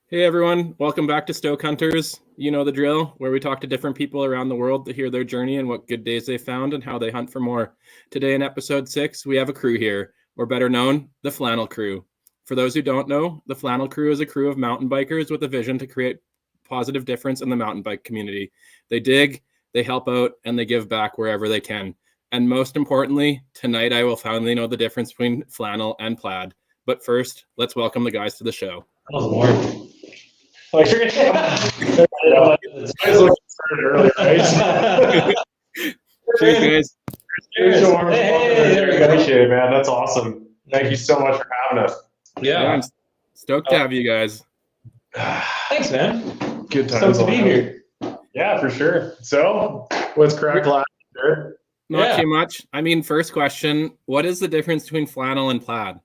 Hey everyone, welcome back to Stoke Hunters. You know the drill, where we talk to different people around the world to hear their journey and what good days they found and how they hunt for more. Today in episode 6, we have a crew here, or better known, the Flannel Crew. For those who don't know, the Flannel Crew is a crew of mountain bikers with a vision to create positive difference in the mountain bike community. They dig, they help out, and they give back wherever they can. And most importantly, tonight I will finally know the difference between flannel and plaid. But first, let's welcome the guys to the show. That was warm. Like you're gonna started earlier, right? Cheers, guys. Cheers. Hey, there we go. Appreciate it, man. That's awesome. Thank you so much for having us. Yeah, I'm stoked to have you guys. Thanks, man. Good times. Stoked to be here. Yeah, for sure. So, what's cracked last year? Not too much. I mean, first question, what is the difference between flannel and plaid?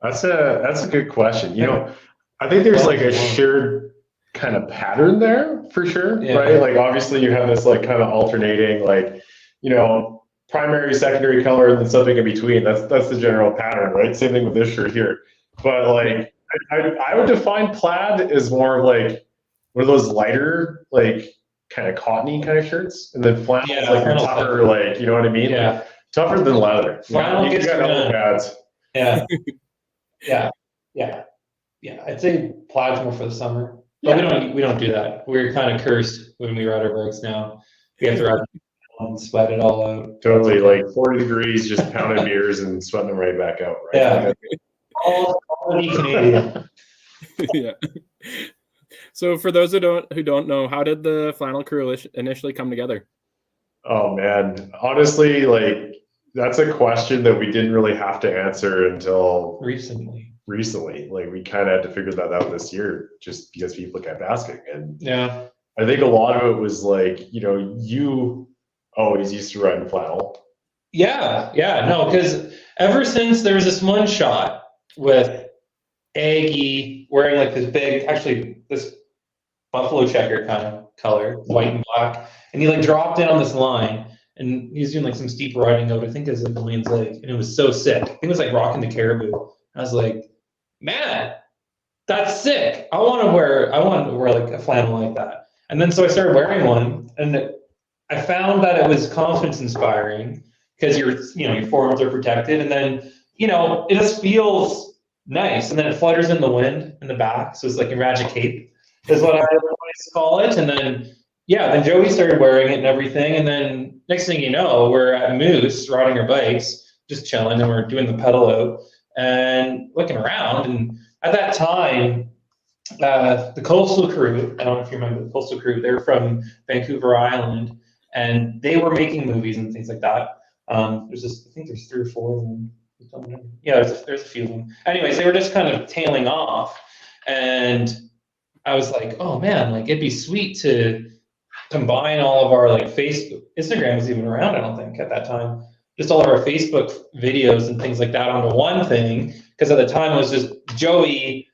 That's a good question. You know, I think there's like a shared kind of pattern there for sure, right? Like obviously you have this like kind of alternating like, you know, primary, secondary color, and then something in between. That's the general pattern, right? Same thing with this shirt here. But like I would define plaid as more of like one of those lighter, like kind of cottony kind of shirts, and then flannel is like your tougher, like, you know what I mean? Yeah. Like, tougher than leather. Flannel you gets got elbow pads. Yeah. I'd say plaid's more for the summer, but we don't do that. We're kind of cursed when we ride our bikes now. We have to ride and sweat it all out. Totally, like 40 degrees, just pounding beers and sweating them right back out, right? Yeah. all Canadian. Yeah. So for those who don't know, how did the Flannel Crew initially come together? Oh man, honestly, like that's a question that we didn't really have to answer until recently. Like we kind of had to figure that out this year just because people kept asking. And yeah, I think a lot of it was like, you know, you always used to ride in flannel. No, because ever since there was this one shot with Aggie wearing like this buffalo checker kind of color, white and black, and he like dropped in on this line and he was doing like some steep riding out, I think it was like Lane's Lake, and it was so sick. I think it was like rocking the caribou. I was like, man, that's sick. I want to wear like a flannel like that. And then so I started wearing one, and I found that it was confidence inspiring because your forearms are protected, and then it just feels nice, and then it flutters in the wind in the back, so it's like a magic cape is what I always call it. And then then Joey started wearing it and everything, and then next thing you know, we're at Moose riding our bikes, just chilling, and we're doing the pedal out and looking around. And at that time, the Coastal Crew, I don't know if you remember the Coastal Crew, they're from Vancouver Island, and they were making movies and things like that. I think there's 3 or 4 of them. Yeah, there's a few of them. Anyways, they were just kind of tailing off, and I was like, oh man, like it'd be sweet to combine all of our like Facebook, Instagram was even around, I don't think at that time, just all of our Facebook videos and things like that onto one thing, because at the time it was just Joey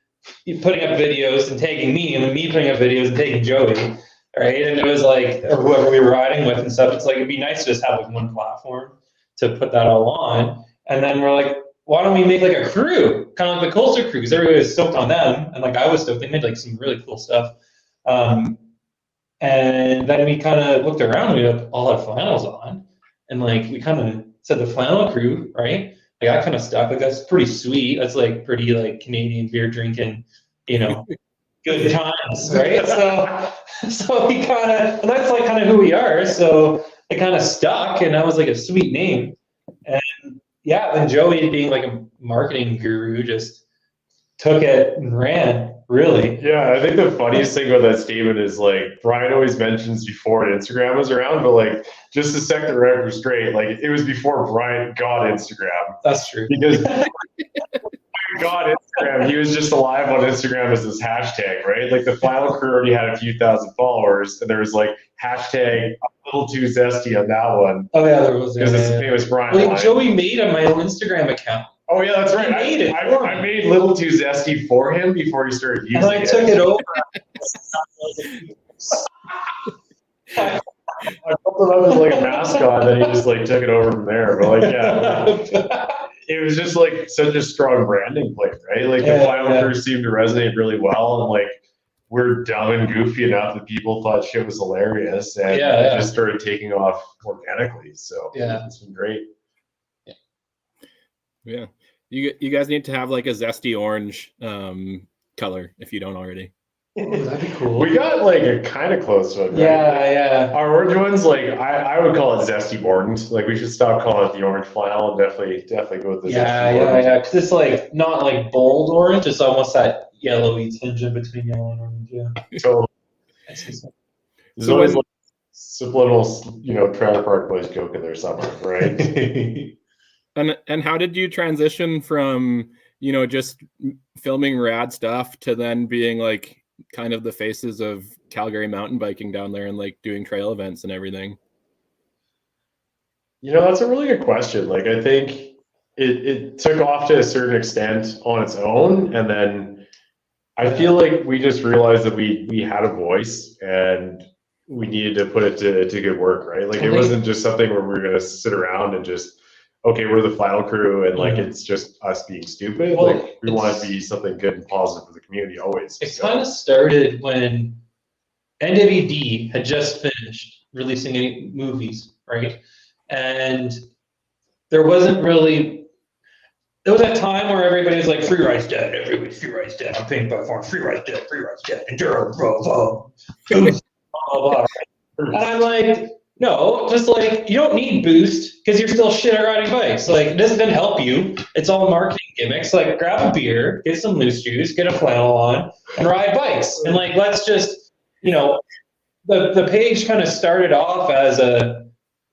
putting up videos and tagging me, and then me putting up videos and tagging Joey, right? And it was like, or whoever we were riding with and stuff, it's like, it'd be nice to just have like one platform to put that all on. And then we're like, why don't we make like a crew, kind of like the Coastal Crew, because everybody was stoked on them, and like I was stoked. They made like some really cool stuff. And then we kind of looked around, we all had flannels on, and like we kind of said the Flannel Crew, right? Like I kind of stuck. Like that's pretty sweet. That's like pretty like Canadian beer drinking, good times, right? So we kind of, that's like kind of who we are. So it kind of stuck, and that was like a sweet name. And then Joey, being like a marketing guru, just took it and ran. Really? Yeah, I think the funniest thing about that statement is like Brian always mentions before Instagram was around, but like just to set the record straight, like it was before Brian got Instagram. That's true. Because got Instagram, he was just alive on Instagram as this hashtag, right? Like the Flannel Crew already had a few thousand followers, and there was like hashtag a little too zesty on that one. Oh yeah, there was. Because it's the famous Brian. Wait, Joey made my own Instagram account. Oh yeah, that's right. I made Little Too Zesty for him before he started using it. And I took it over. I built it up as like a mascot, then he just like took it over from there. But like, yeah. it was just like such a strong branding play, right? Like the Flannel Crew seemed to resonate really well, and like we're dumb and goofy enough that people thought shit was hilarious, and it just started taking off organically. So it's been great. Yeah, you guys need to have like a zesty orange color if you don't already. Oh, that'd be cool. We got like a kind of close one, right? Yeah. Our orange ones, like I would call it zesty bordened. Like we should stop calling it the orange flannel and definitely go with the zesty bordened. Yeah. Because it's like not like bold orange. It's almost that yellowy tinge in between yellow and orange. Yeah. Totally. There's always like subliminal, Trailer Park Boys joke in there somewhere, right? And how did you transition from just filming rad stuff to then being like kind of the faces of Calgary mountain biking down there and like doing trail events and everything? That's a really good question. Like I think it took off to a certain extent on its own, and then I feel like we just realized that we had a voice and we needed to put it to good work, right? Like it wasn't just something where we were gonna sit around and just, okay, we're the Flannel Crew, and like it's just us being stupid. Well, like we want it to be something good and positive for the community always. It kind of started when NWD had just finished releasing any movies, right? And there wasn't really. There was that time where everybody was like, "Free ride's dead. Everybody's free ride's dead. I'm paying by farm. Free ride's dead. Free ride's dead. Enduro, blah blah." And I'm like, no, just like you don't need boost because you're still shit at riding bikes. Like this is gonna help you. It's all marketing gimmicks. Like grab a beer, get some loose juice, get a flannel on, and ride bikes. And like let's just, the page kind of started off as a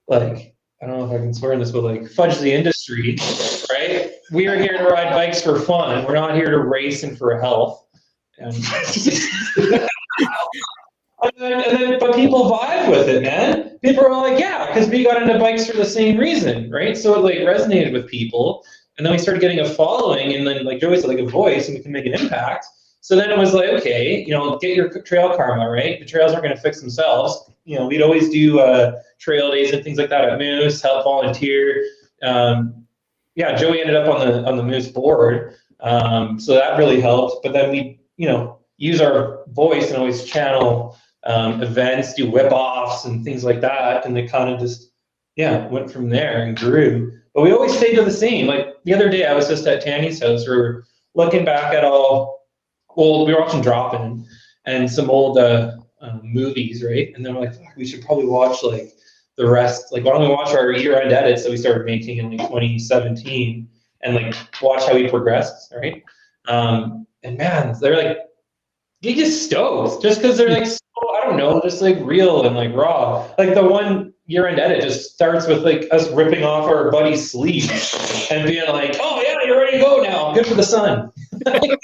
like, I don't know if I can swear in this, but like fudge the industry, right? We are here to ride bikes for fun. We're not here to race and for health. And but people vibe with it, man. People are like, yeah, because we got into bikes for the same reason, right? So it like resonated with people, and then we started getting a following, and then like Joey said, like a voice, and we can make an impact. So then it was like, okay, get your trail karma, right? The trails aren't going to fix themselves. We'd always do trail days and things like that at Moose, help volunteer. Joey ended up on the Moose board, so that really helped. But then we, use our voice and always channel events, do whip-offs and things like that, and they kind of just, went from there and grew. But we always stayed to the same. Like the other day, I was just at Tanny's house. We were looking back at we were watching Drop-In and some old movies, right? And then we're like, fuck, we should probably watch like the rest. Like, why don't we watch our year-end edits that we started making in like 2017 and like watch how we progressed, right? And man, they're like, you get stoked just because they're like, I don't know, just like real and like raw. Like the one year-end edit just starts with like us ripping off our buddy's sleeve and being like, oh yeah, you're ready to go now. Good for the sun. Like,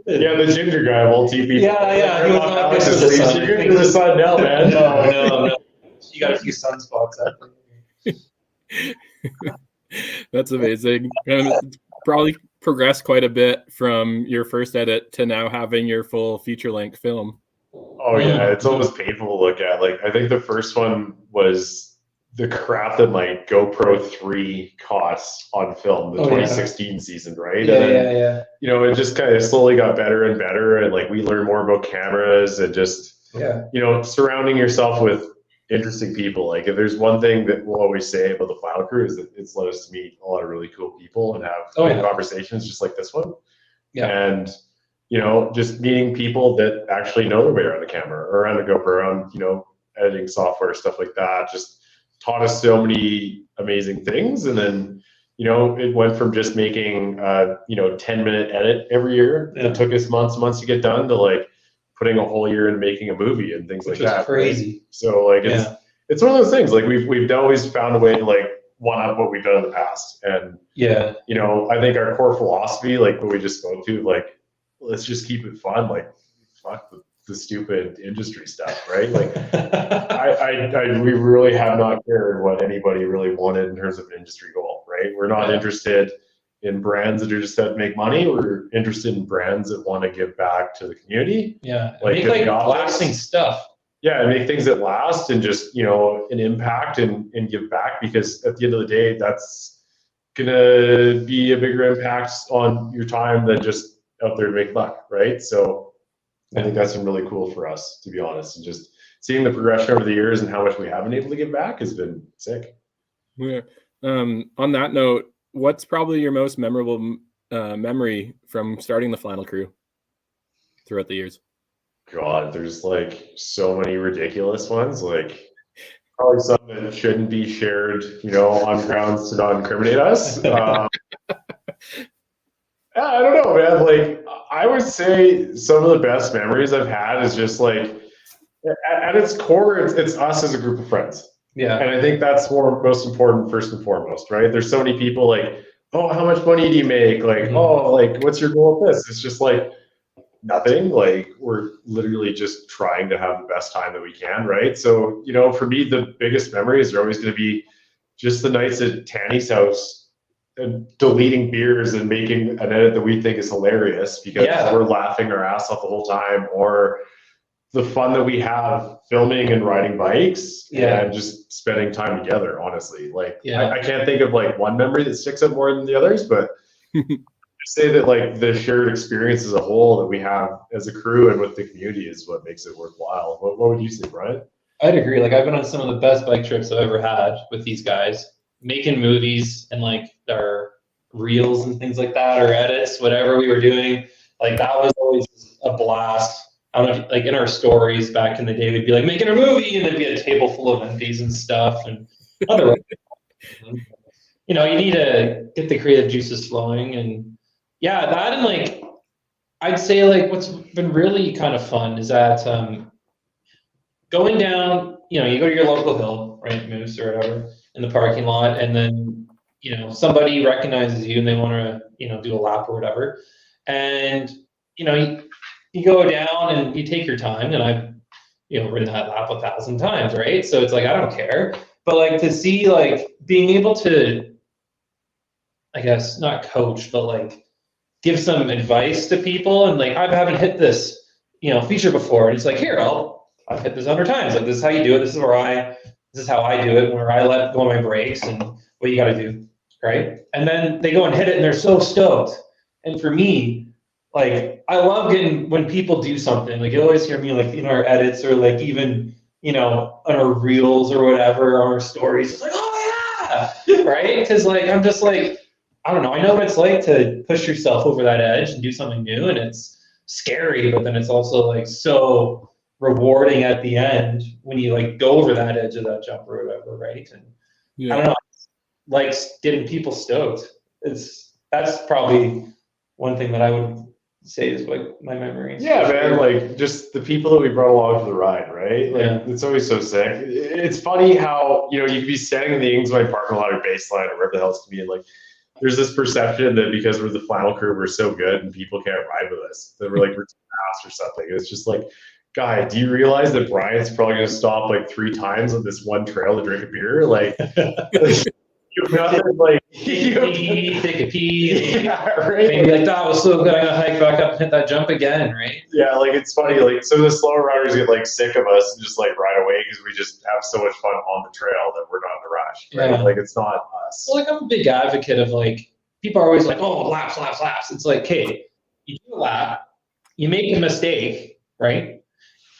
the ginger guy of old TV. Yeah. He was not good for the sun. You're good for the sun now, man. No. You got a few sunspots. That's amazing. And it's probably progressed quite a bit from your first edit to now having your full feature-length film. Oh yeah, it's almost painful to look at. Like I think the first one was the crap that my GoPro 3 costs on film, the 2016 season, right? Yeah. It just kind of slowly got better and better, and like we learned more about cameras and just surrounding yourself with interesting people. Like if there's one thing that we'll always say about the Flannel Crew is that it's let us meet a lot of really cool people and have conversations just like this one. And just meeting people that actually know their way around the camera or around the GoPro, around editing software, stuff like that, just taught us so many amazing things. And then it went from just making 10-minute edit every year that took us months and months to get done to like putting a whole year into making a movie and things like that. Crazy. Right? So like it's one of those things. Like we've always found a way to like one up what we've done in the past. And I think our core philosophy, like what we just spoke to, like let's just keep it fun. Like fuck the stupid industry stuff, right? Like we really have not cared what anybody really wanted in terms of an industry goal, right? We're not interested in brands that are just out to make money. We're interested in brands that want to give back to the community. Yeah, make like lasting stuff. Yeah, and make things that last and just an impact and give back, because at the end of the day, that's gonna be a bigger impact on your time than just out there to make buck, right? So I think that's been really cool for us, to be honest, and just seeing the progression over the years and how much we have been able to give back has been sick. Yeah. On that note, what's probably your most memorable memory from starting the Flannel Crew throughout the years? God, there's like so many ridiculous ones, like probably some that shouldn't be shared, on grounds to not incriminate us. I don't know, man. Like, I would say some of the best memories I've had is just like, at its core, it's us as a group of friends. Yeah. And I think that's most important, first and foremost, right? There's so many people like, oh, how much money do you make? Like, oh, like, what's your goal with this? It's just like, nothing. Like, we're literally just trying to have the best time that we can, right? So, for me, the biggest memories are always going to be just the nights at Tanny's house and deleting beers and making an edit that we think is hilarious because we're laughing our ass off the whole time, or the fun that we have filming and riding bikes and just spending time together, honestly. Like, I can't think of like one memory that sticks out more than the others, but say that like the shared experience as a whole that we have as a crew and with the community is what makes it worthwhile. What would you say, Brian? I'd agree. Like, I've been on some of the best bike trips I've ever had with these guys, making movies and like our reels and things like that, or edits, whatever we were doing. Like, that was always a blast. I don't know, like in our stories back in the day, we'd be like making a movie and there'd be a table full of empties and stuff and other. You need to get the creative juices flowing, and that, and like I'd say like what's been really kind of fun is that going down, you go to your local hill, right, Moose or whatever, in the parking lot, and then somebody recognizes you and they want to do a lap or whatever, and you go down and you take your time, and I've ridden that lap 1,000 times, right? So it's like, I don't care, but like to see like being able to, I guess not coach, but like give some advice to people, and like I haven't hit this feature before, and it's like, here, I've hit this 100 times, like this is how you do it, this is how I do it, where I let go of my brakes and what you got to do, right? And then they go and hit it and they're so stoked. And for me, like, I love when people do something. Like, you always hear me like in our edits, or like even on our reels or whatever, on our stories, it's like, oh yeah, right? Because like I'm just like, I don't know, I know what it's like to push yourself over that edge and do something new, and it's scary, but then it's also like so rewarding at the end when you like go over that edge of that jump or whatever, right? And I don't know, like getting people stoked. That's probably one thing that I would say is like my memories. Yeah, man, like just the people that we brought along for the ride, right? Like, it's always so sick. It's funny how, you could be standing in the Kingsway parking lot or baseline or wherever the hell it's to be, and like there's this perception that because we're the Flannel Crew, we're so good and people can't ride with us, that we're too fast or something. It's just like, guy, do you realize that Brian's probably going to stop like 3 times on this one trail to drink a beer? Like, you've got like, take a pee, right? Maybe like, that was so good, I'm gonna hike back up and hit that jump again, right? Yeah, like it's funny, like some of the slower runners get like sick of us and just like ride away because we just have so much fun on the trail that we're not in a rush, right? Like, it's not us. Well, like I'm a big advocate of like, people are always like, oh, laps. It's like, okay, you do a lap, you make a mistake, right?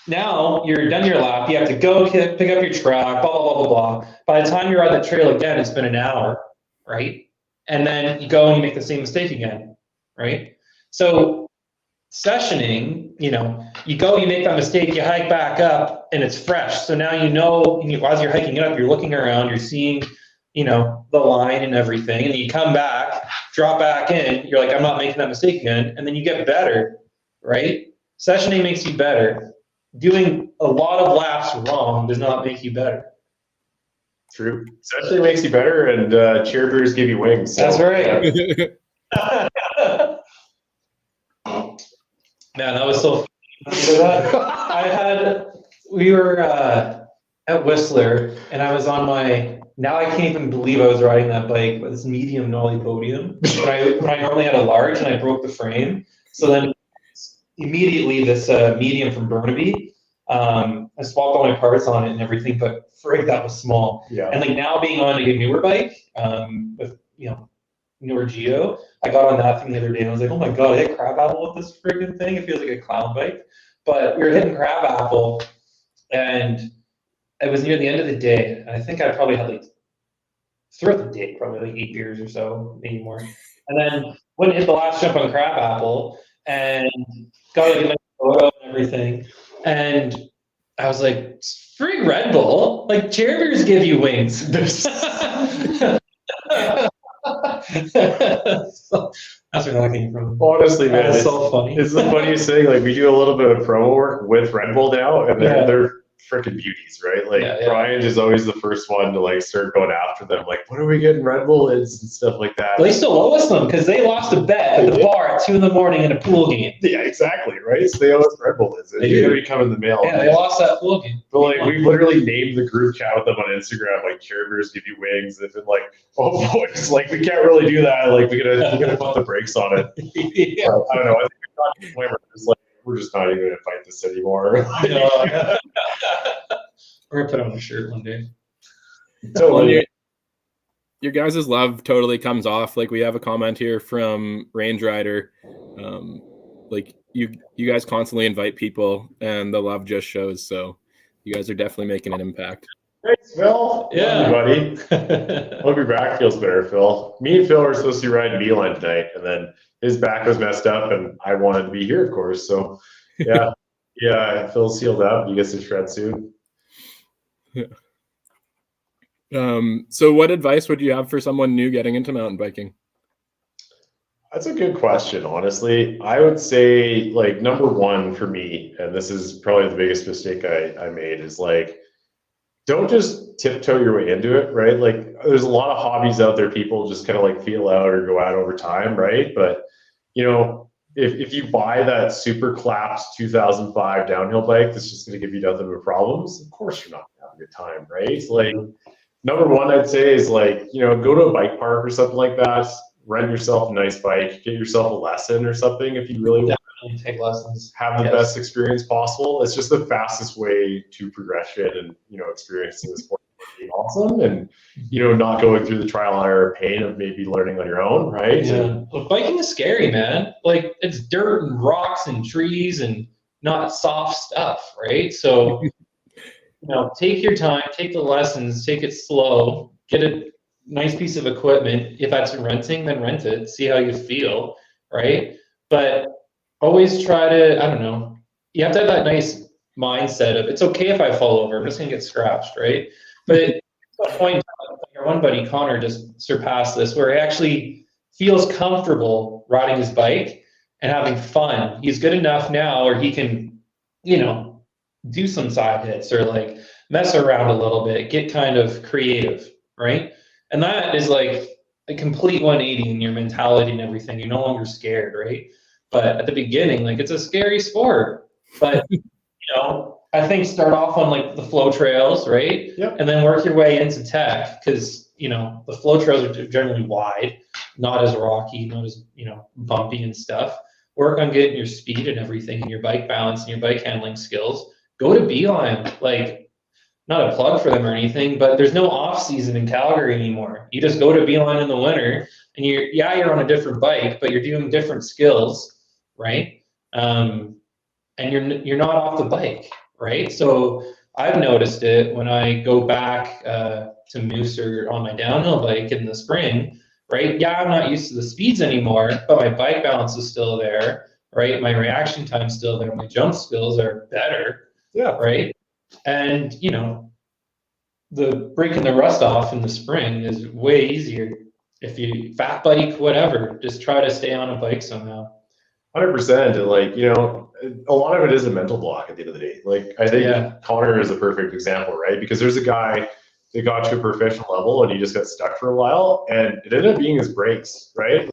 Now you're done your lap, you have to go pick up your truck, blah, blah, blah, blah, blah. By the time you're on the trail again, it's been an hour, right? And then you go and you make the same mistake again, right? So sessioning, you go, you make that mistake, you hike back up, and it's fresh. So now as you're hiking it up, you're looking around, you're seeing, the line and everything, and then you come back, drop back in, you're like, I'm not making that mistake again, and then you get better, right? Sessioning makes you better. Doing a lot of laps wrong does not make you better. True. Sessioning makes you better, and cheer beers give you wings. So. That's right. Man, that was so funny. We were at Whistler, and I was on now I can't even believe I was riding that bike, but this medium nollie podium. When I normally had a large, and I broke the frame. So then immediately this medium from Burnaby, I swapped all my parts on it and everything, but frig, that was small. Yeah. And like now being on a newer bike, with Norgeo. I got on that thing the other day and I was like, oh my God, I hit crabapple with this freaking thing. It feels like a clown bike. But we were hitting crabapple and it was near the end of the day. And I think I probably had like, throughout the day, probably like 8 beers or so, maybe more. And then went and hit the last jump on crabapple and got like a nice photo and everything. And I was like, frig Red Bull, like cherry beers give you wings. So, that's where that came from. Honestly, man, That's so funny. It's the funniest thing. Like, we do a little bit of promo work with Red Bull now, and they're freaking beauties, right? Like, Brian is always the first one to like start going after them. Like, what are we getting Red Bull is and stuff like that. They still owe us them because they lost a bet at the bar at 2 in the morning in a pool game. Yeah, exactly, right? So they owe us Red Bull is. It's going to be coming in the mail. Yeah, they lost that pool game. But like, we literally named the group chat with them on Instagram, like, cherry beers give you wings. They've been like, oh boys, like, we can't really do that. Like, we're gonna put the brakes on it. Yeah. I don't know. I think we've got to the point where it's like, we're just not even going to fight this anymore. We're gonna put on a shirt one day. Totally. Your guys' love totally comes off. Like, we have a comment here from Range Rider. Like, you guys constantly invite people, and the love just shows. So you guys are definitely making an impact. Thanks, Phil. Yeah, buddy. Hope your back feels better, Phil. Me and Phil were supposed to be riding Beeline tonight, and then his back was messed up, and I wanted to be here, of course. So, yeah, Phil's healed up. He gets to shred soon. So what advice would you have for someone new getting into mountain biking? That's a good question, honestly. I would say, like, number one for me, and this is probably the biggest mistake I made, is like, don't just tiptoe your way into it, right? Like, there's a lot of hobbies out there people just kind of like feel out or go out over time, right? But, you know, if you buy that super collapsed 2005 downhill bike that's just going to give you nothing but problems, of course you're not going to have a good time, right? So, like, number one, I'd say is, like, you know, go to a bike park or something like that, rent yourself a nice bike, get yourself a lesson or something if you really want to take lessons, have the best experience possible. It's just the fastest way to progression and, you know, experiencing the sport being awesome, and, you know, not going through the trial and error pain of maybe learning on your own, right? Yeah. Well, biking is scary, man. Like, it's dirt and rocks and trees and not soft stuff, right? So, you know, take your time, take the lessons, take it slow, get a nice piece of equipment. If that's renting, then rent it, see how you feel, right? But always try to, I don't know, you have to have that nice mindset of, it's okay if I fall over, I'm just gonna get scratched, right? But at some point, our one buddy, Connor, just surpassed this, where he actually feels comfortable riding his bike and having fun. He's good enough now where he can, you know, do some side hits or like mess around a little bit, get kind of creative, right? And that is like a complete 180 in your mentality and everything. You're no longer scared, right? But at the beginning, like, it's a scary sport. But, you know, I think start off on like the flow trails, right? Yep. And then work your way into tech, because, you know, the flow trails are generally wide, not as rocky, not as, you know, bumpy and stuff. Work on getting your speed and everything and your bike balance and your bike handling skills. Go to Beeline. Like, not a plug for them or anything, but there's no off season in Calgary anymore. You just go to Beeline in the winter and you're on a different bike, but you're doing different skills, right? And you're not off the bike, right? So I've noticed it when I go back to Moose or on my downhill bike in the spring, right? Yeah, I'm not used to the speeds anymore, but my bike balance is still there, right? My reaction time's still there. My jump skills are better, right? And, you know, the breaking the rust off in the spring is way easier. If you fat bike, whatever, just try to stay on a bike somehow. 100%. And, like, you know, a lot of it is a mental block at the end of the day. Like, I think Connor is a perfect example, right? Because there's a guy that got to a professional level and he just got stuck for a while, and it ended up being his brakes, right?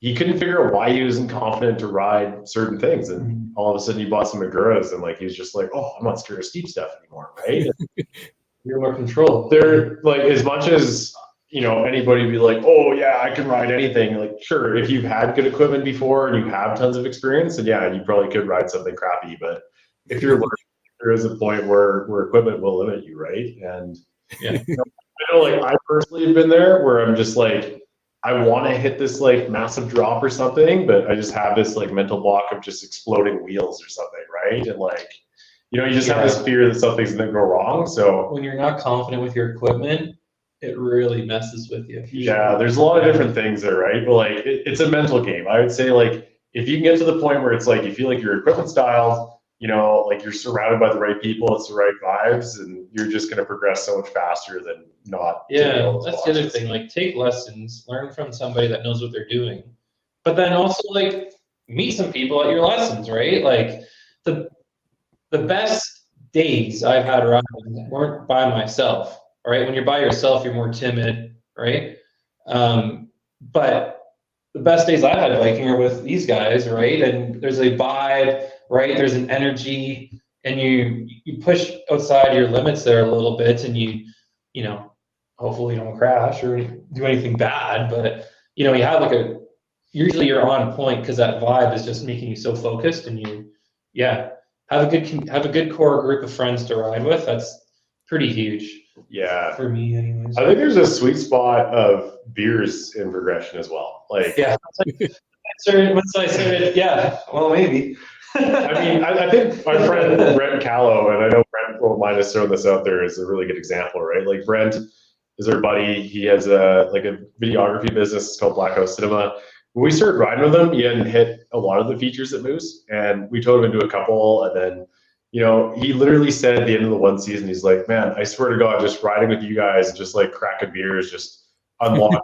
He couldn't figure out why he wasn't confident to ride certain things, and all of a sudden he bought some Aguras, and like, he was just like, oh, I'm not scared of steep stuff anymore, right? You're more control. They're like, as much as, you know, anybody would be like, oh yeah, I can ride anything. Like, sure, if you've had good equipment before and you have tons of experience, then yeah, you probably could ride something crappy. But if you're learning, there is a point where equipment will limit you, right? And you know, I know, like, I personally have been there where I'm just like, I want to hit this like massive drop or something, but I just have this like mental block of just exploding wheels or something, right? And like, you know, you just have this fear that something's gonna go wrong. So when you're not confident with your equipment, it really messes with you. yeah, there's a lot of different things there, right? But like, it's a mental game. I would say like, if you can get to the point where it's like you feel like your equipment's dialed, you know, like you're surrounded by the right people, it's the right vibes, and you're just gonna progress so much faster than not. Yeah, that's the other thing. Like, take lessons, learn from somebody that knows what they're doing, but then also like meet some people at your lessons, right? Like the best days I've had riding weren't by myself. All right, when you're by yourself, you're more timid, right? But the best days I've had biking are with these guys, right? And there's a vibe, right? There's an energy, and you push outside your limits there a little bit, and you know, hopefully you don't crash or do anything bad, but you know, you have like usually you're on point because that vibe is just making you so focused, and yeah, have a good core group of friends to ride with. That's pretty huge. Yeah, for me, anyways. I think there's a sweet spot of beers in progression as well. Like, yeah, once I started, yeah, well, maybe. I mean, I think my friend Brent Callow, and I know Brent won't mind us throwing this out there, is a really good example, right? Like Brent is our buddy. He has a videography business. It's called Black House Cinema. When we started riding with him, he hadn't hit a lot of the features at Moose, and we told him into a couple, and then, you know, he literally said at the end of the one season, he's like, man, I swear to God, just riding with you guys, just like cracking beers, just unlocked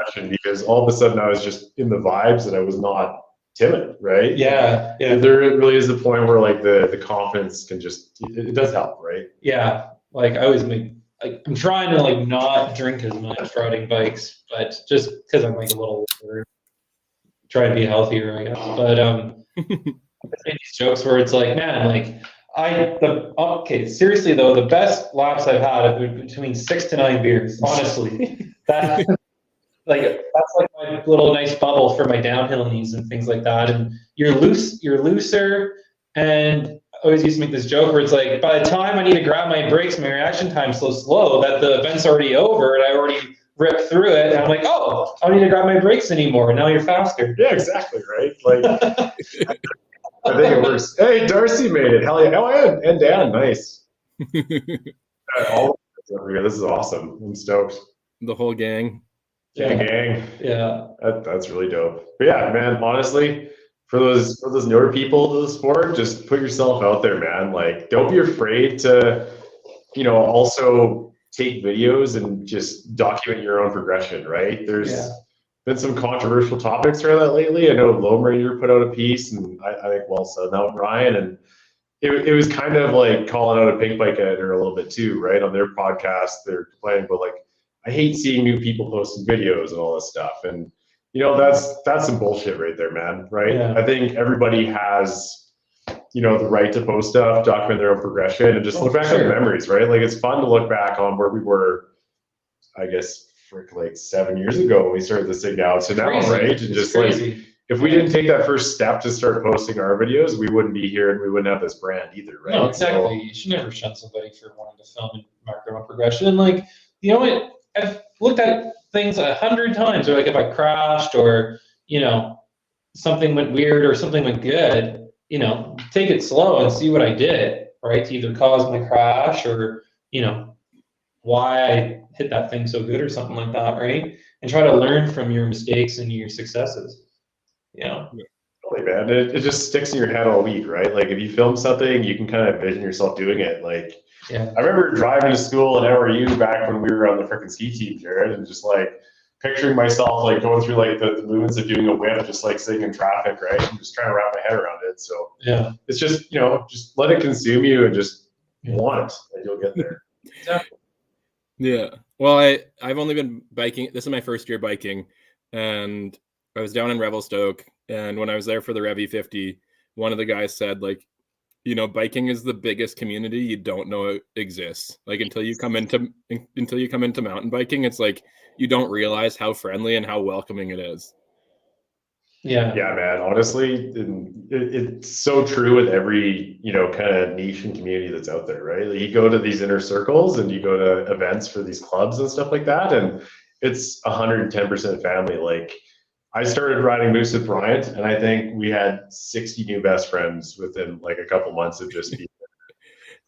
passion, because all of a sudden I was just in the vibes and I was not timid, right? Yeah. And there really is a point where like the confidence can just, it does help, right? Yeah, like I always make, like, I'm trying to like not drink as much riding bikes, but just because I'm like a little older, try to be healthier, I guess. But I make these jokes where it's like, man, like okay, seriously though, the best laps I've had have been between 6 to 9 beers. Honestly, that's like my little nice bubble for my downhill knees and things like that. And you're looser. And I always used to make this joke where it's like, by the time I need to grab my brakes, my reaction time's so slow that the event's already over and I already ripped through it. And I'm like, oh, I don't need to grab my brakes anymore. And now you're faster. Yeah, exactly, right? Like, I think it works. Hey, Darcy made it. Hell yeah. Oh, yeah. And Dan, nice. All over here. This is awesome. I'm stoked. The whole gang. Yeah, gang. Yeah. That's really dope. But yeah, man, honestly, for those newer people to the sport, just put yourself out there, man. Like, don't be afraid to, you know, also take videos and just document your own progression, right? There's been some controversial topics around that lately. I know Lone Ranger put out a piece, and I think well said that with Ryan, and it was kind of like calling out a pink bike editor a little bit too, right? On their podcast, they're complaining about like, I hate seeing new people posting videos and all this stuff, and you know, that's some bullshit right there, man. Right? Yeah. I think everybody has, you know, the right to post stuff, document their own progression, and just look back on the memories, right? Like, it's fun to look back on where we were, I guess, like 7 years ago when we started this thing out to now, right? And It's just crazy. like, if we didn't take that first step to start posting our videos, we wouldn't be here and we wouldn't have this brand either, right? No, exactly. You should never shun somebody for wanting to film and mark their own progression. And like, you know what? I've looked at things 100 times, or like if I crashed, or, you know, something went weird or something went good, you know, take it slow and see what I did, right? To either cause my crash or, you know, why I hit that thing so good or something like that, right? And try to learn from your mistakes and your successes, you know? Totally, man. It just sticks in your head all week, right? Like, if you film something, you can kind of envision yourself doing it. Like, Yeah. I remember driving to school at NRU back when we were on the freaking ski team, Jared, and just like picturing myself like going through like the movements of doing a whip, just like sitting in traffic, right? And just trying to wrap my head around it. So Yeah. it's just, you know, just let it consume you and just want it, and you'll get there. Exactly. Yeah. Well, I've only been biking. This is my first year biking, and I was down in Revelstoke, and when I was there for the Revy 50, one of the guys said, like, you know, biking is the biggest community you don't know exists. Like, until you come into mountain biking, it's like you don't realize how friendly and how welcoming it is. Yeah. Yeah, man. Honestly, it's so true with every, you know, kind of niche and community that's out there, right? Like, you go to these inner circles and you go to events for these clubs and stuff like that, and it's 110% family. Like I started riding moose with Bryant, and I think we had 60 new best friends within like a couple months of just being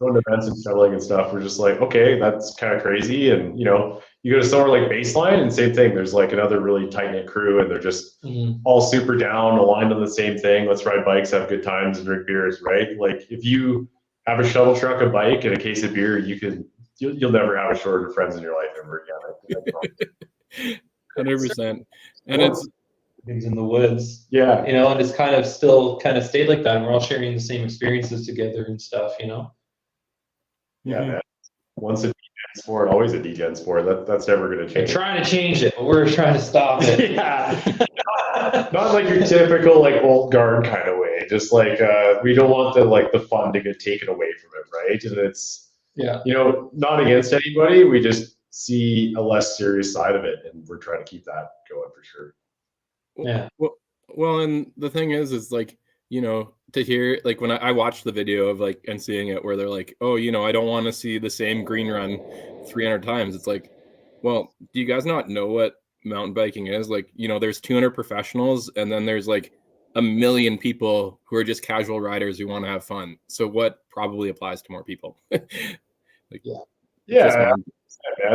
going to events and shoveling and stuff. We're just like, okay, that's kind of crazy. And you know, you go to somewhere like Baseline, and same thing. There's like another really tight knit crew, and they're just all super down, aligned on the same thing. Let's ride bikes, have good times, and drink beers, right? Like if you have a shuttle truck, a bike, and a case of beer, you'll never have a shortage of friends in your life ever again. 100%. And it's things in the woods, yeah, you know, and it's kind of still kind of stayed like that, and we're all sharing the same experiences together and stuff, you know. yeah, man. Once a DGen sport, always a DGen sport. That's never going to They're change. trying to change it, but we're trying to stop it. Yeah, not like your typical like old guard kind of way. Just like we don't want the fun to get taken away from it, right? And it's you know, not against anybody. We just see a less serious side of it, and we're trying to keep that going for sure. Yeah. Well, and the thing is like, you know, to hear like when I watched the video of like and seeing it where they're like, oh, you know, I don't want to see the same green run 300 times. It's like, well, do you guys not know what mountain biking is? Like, you know, there's 200 professionals, and then there's like a million people who are just casual riders who want to have fun. So what probably applies to more people? Like, yeah, man.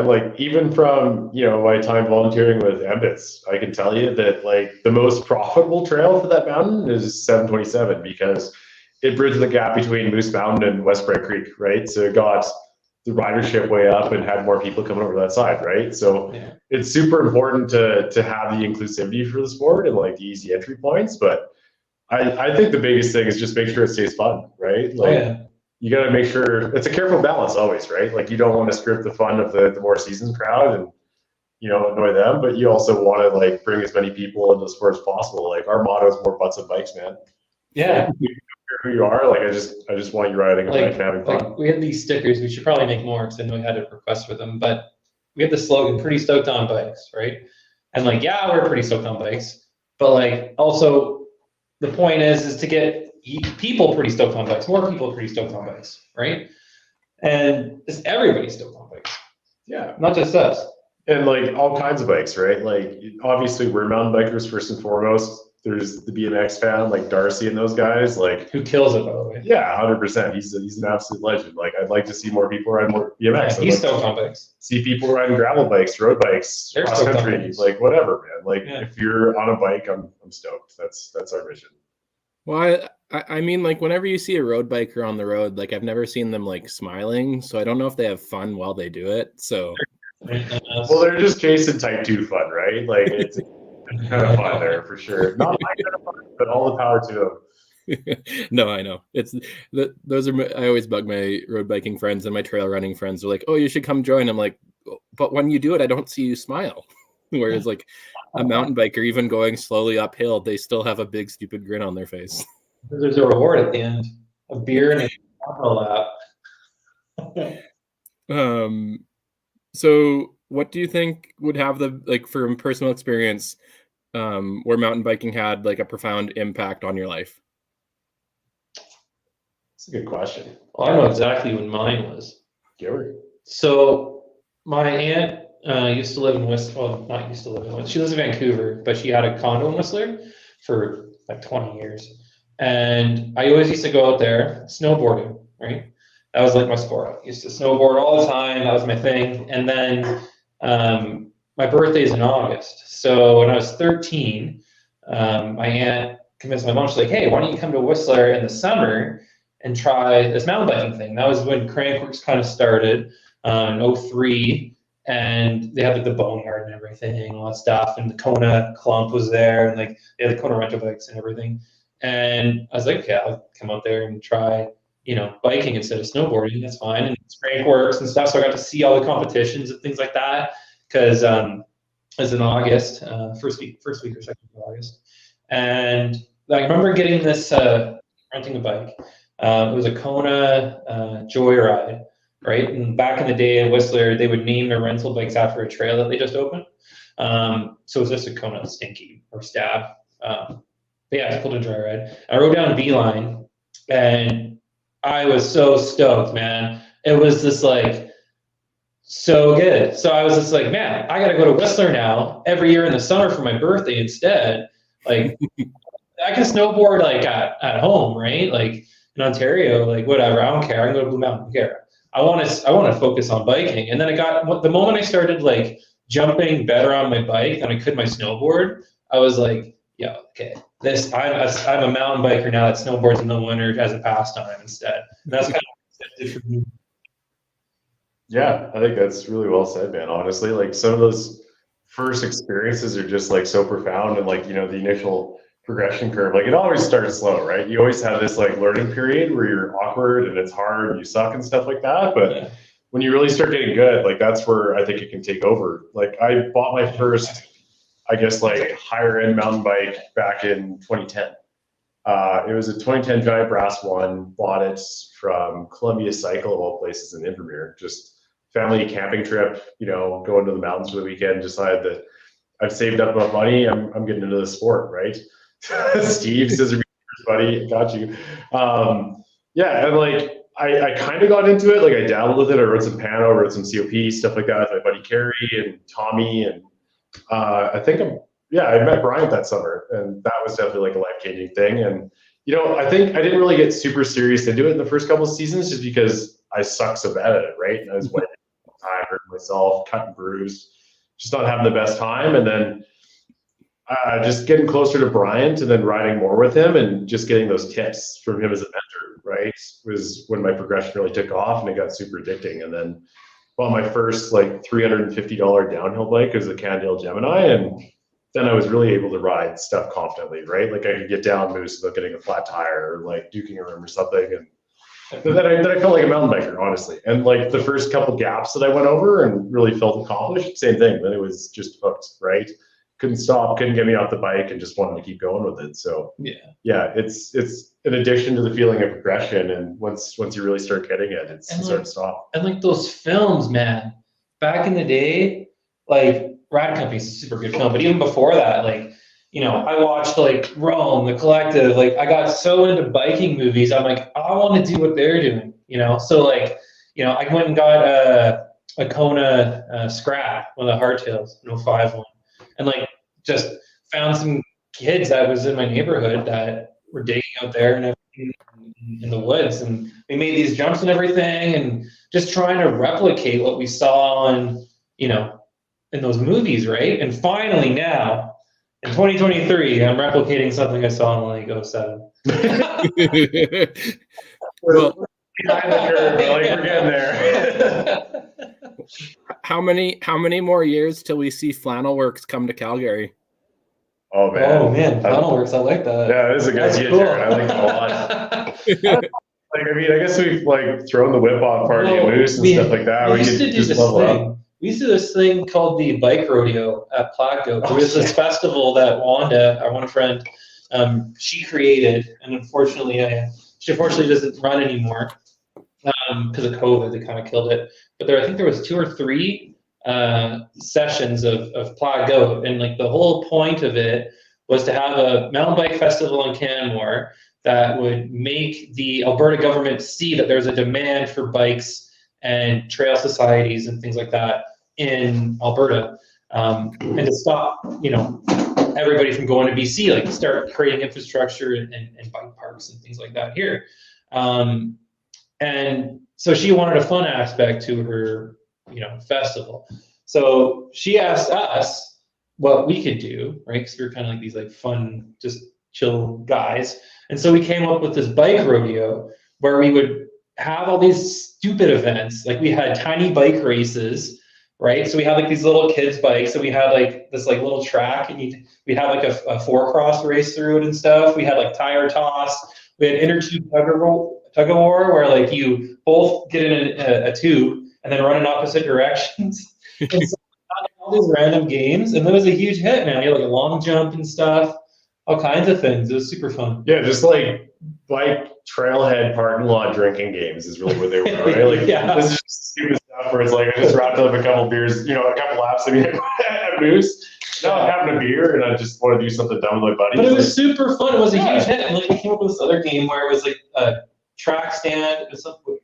Like even from, you know, my time volunteering with Embits, I can tell you that like the most profitable trail for that mountain is 727 because it bridged the gap between Moose Mountain and West Bright Creek, right? So it got the ridership way up and had more people coming over that side, right? So it's super important to have the inclusivity for the sport and like the easy entry points. But I think the biggest thing is just make sure it stays fun, right? Like you got to make sure it's a careful balance always, right? Like you don't want to script the fun of the more seasoned crowd and, you know, annoy them, but you also want to like bring as many people into the sport as possible. Like our motto is more butts and bikes, man. Yeah. You don't care who you are. Like I just want you riding a bike and having fun. Like we had these stickers. We should probably make more because I know we had a request for them. But we had the slogan "Pretty stoked on bikes," right? And like, yeah, we're pretty stoked on bikes, but like also the point is to get people pretty stoked on bikes, more people pretty stoked on bikes, right? And it's everybody stoked on bikes. Yeah, not just us. And like all kinds of bikes, right? Like obviously we're mountain bikers first and foremost. There's the BMX fan like Darcy and those guys, like who kills it by the way. Yeah, 100%. He's an absolute legend. Like I'd like to see more people ride more BMX. Yeah, he's stoked on bikes. See people riding gravel bikes, road bikes, cross country, like whatever, man. Like if you're on a bike, I'm stoked. That's our mission. Well, I mean, like whenever you see a road biker on the road, like I've never seen them like smiling, so I don't know if they have fun while they do it. So, well, they're just chasing type 2 fun, right? Like it's kind of fun there for sure. Not my kind of fun, but all the power to them. No, I know. It's those are I always bug my road biking friends and my trail running friends. They're like, "Oh, you should come join." I'm like, "But when you do it, I don't see you smile." Whereas like a mountain biker, even going slowly uphill, they still have a big stupid grin on their face. There's a reward at the end: a beer and a lap. So what do you think would have the like from personal experience where mountain biking had like a profound impact on your life? That's a good question. Well, I know exactly when mine was. Gary. So my aunt used to live in Whistler. Well, not used to live in Whistler. She lives in Vancouver, but she had a condo in Whistler for like 20 years. And I always used to go out there snowboarding, right? That was like my sport. I used to snowboard all the time. That was my thing. And then my birthday is in August. So when I was 13, my aunt convinced my mom, she's like, hey, why don't you come to Whistler in the summer and try this mountain biking thing? That was when Crankworks kind of started in 03. And they had like the boneyard and everything and all that stuff. And the Kona clump was there. And like they had the Kona rental bikes and everything. And I was like, okay, I'll come out there and try, you know, biking instead of snowboarding. That's fine. And it's Crankworks and stuff. So I got to see all the competitions and things like that. Because it was in August, first week or second week of August. And I remember getting this, renting a bike. It was a Kona Joyride, right? And back in the day in Whistler, they would name their rental bikes after a trail that they just opened. So it was just a Kona Stinky or Stab. But yeah, it's called a Joyride. I rode down Beeline, and I was so stoked, man. It was this like so good. So I was just like, man, I got to go to Whistler now every year in the summer for my birthday instead. Like, I can snowboard like at home, right? Like in Ontario, like whatever. I don't care. I can go to Blue Mountain. Who cares? I want to focus on biking. And then the moment I started like jumping better on my bike than I could my snowboard, I was like, yeah, okay. I'm a mountain biker now that snowboards in the winter as a pastime instead. And that's kind of it for me. Yeah, I think that's really well said, man. Honestly, like some of those first experiences are just like so profound, and like, the initial progression curve, like it always starts slow, right? You always have this like learning period where you're awkward and it's hard and you suck and stuff like that. But when you really start getting good, like that's where I think it can take over. Like I bought my first, I guess, like higher end mountain bike back in 2010. It was a 2010 Giant Brass one. Bought it from Columbia Cycle of all places in Invermere. Just family camping trip, going to the mountains for the weekend. Decided that I've saved up enough money. I'm getting into the sport, right? Steve, scissor buddy, got you. Yeah, and like I kind of got into it. Like I dabbled with it. I wrote some Pano, wrote some COP, stuff like that with my buddy Kerry and Tommy, and I think I met Bryant that summer, and that was definitely like a life-changing thing. And I think I didn't really get super serious into it in the first couple of seasons, just because I sucked so bad at it, right? And I was wet all the time, hurting myself, cut and bruised, just not having the best time. And then just getting closer to Bryant and then riding more with him and just getting those tips from him as a mentor, right, was when my progression really took off, and it got super addicting. And then bought my first like $350 downhill bike. It was a Cannondale Gemini, and then I was really able to ride stuff confidently, right? Like I could get down moose without getting a flat tire or like duking a rim or something. And then I felt like a mountain biker, honestly. And like the first couple gaps that I went over and really felt accomplished, same thing. Then it was just hooked, right? Couldn't stop, couldn't get me off the bike, and just wanted to keep going with it. So yeah, it's an addiction to the feeling of progression. And once you really start getting it, it's hard to stop. And like those films, man, back in the day, like Rad Company's a super good film, but even before that, like, I watched like Rome, The Collective. Like I got so into biking movies, I'm like, I want to do what they're doing, So like, I went and got a Kona Scrap, one of the hardtails, 05 one, and like just found some kids that was in my neighborhood that were digging out there and everything in the woods, and we made these jumps and everything, and just trying to replicate what we saw on, in those movies, right? And finally now, in 2023, I'm replicating something I saw in like 07. Well, behind the curve, but like we're getting there. How many more years till we see Flannel Works come to Calgary? Oh man, Flannel Works, I like that. Yeah, it is a good idea, cool. Jared. I like that a lot. Like, I mean, I guess we've like thrown the whip off party and moose and stuff like that. We used to do this thing. We used to do this thing called the bike rodeo at Plateau. It was this festival that Wanda, our one friend, she created, and unfortunately, she doesn't run anymore because of COVID. They kind of killed it. But I think there was 2 or 3 sessions of Plateau, and like the whole point of it was to have a mountain bike festival in Canmore that would make the Alberta government see that there's a demand for bikes and trail societies and things like that in Alberta, and to stop, everybody from going to BC, like start creating infrastructure and bike parks and things like that here. And so she wanted a fun aspect to her, festival. So she asked us what we could do, right? Because we were kind of like these like fun, just chill guys. And so we came up with this bike rodeo where we would have all these stupid events. Like we had tiny bike races, right? So we had like these little kids bikes, and we had like this like little track, and we'd have like a 4-cross race through it and stuff. We had like tire toss. We had inner tube tug of war where like you both get in a tube and then run in opposite directions. And so all these random games, and that was a huge hit, man. You had like a long jump and stuff, all kinds of things. It was super fun. Yeah, just like bike trailhead parking lot drinking games is really what they were, right? Like this is just stupid stuff where it's like I just wrapped up a couple beers, a couple laps at Moose. Now I'm having a beer and I just want to do something dumb with my buddies. But it was super fun. It was a huge hit. And like we came up with this other game where it was like a track stand.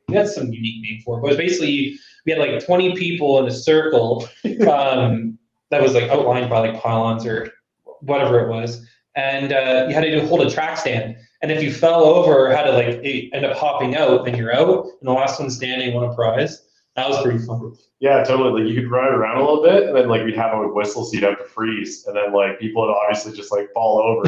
We had some unique name for it, but it was basically we had like 20 people in a circle that was like outlined by like pylons or whatever it was. And you had to hold a track stand. And if you fell over or had to like end up hopping out, then you're out. And the last one standing won a prize. That was pretty fun. Yeah, totally. Like you could run around a little bit, and then like we'd have a whistle so you'd have to freeze, and then like people would obviously just like fall over,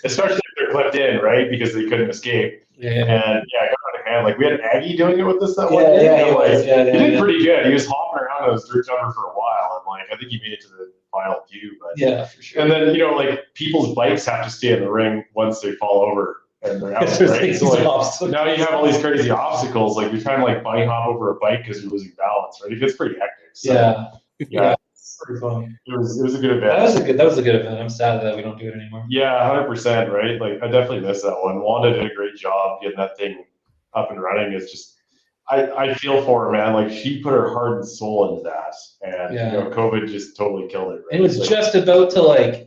especially if they're clipped in, right? Because they couldn't escape. Yeah. And yeah, I got out of hand. Like we had Aggie doing it with us that one Yeah, day. yeah, and, like, he did yeah. pretty good. He was hopping around on his dirt jumper for a while, and like I think he made it to the final few. But Yeah, for sure. and then like people's bikes have to stay in the ring once they fall over. And they're out, right? So like, now you have all these crazy obstacles. Like you're trying to like bunny hop over a bike because you're losing balance, right? It gets pretty hectic. So, yeah, it's pretty fun. It was a good event. That was a good event. I'm sad that we don't do it anymore. Yeah, 100%. Right? Like I definitely miss that one. Wanda did a great job getting that thing up and running. It's just I feel for her, man. Like she put her heart and soul into that, and COVID just totally killed it. Right? It was like, just about to like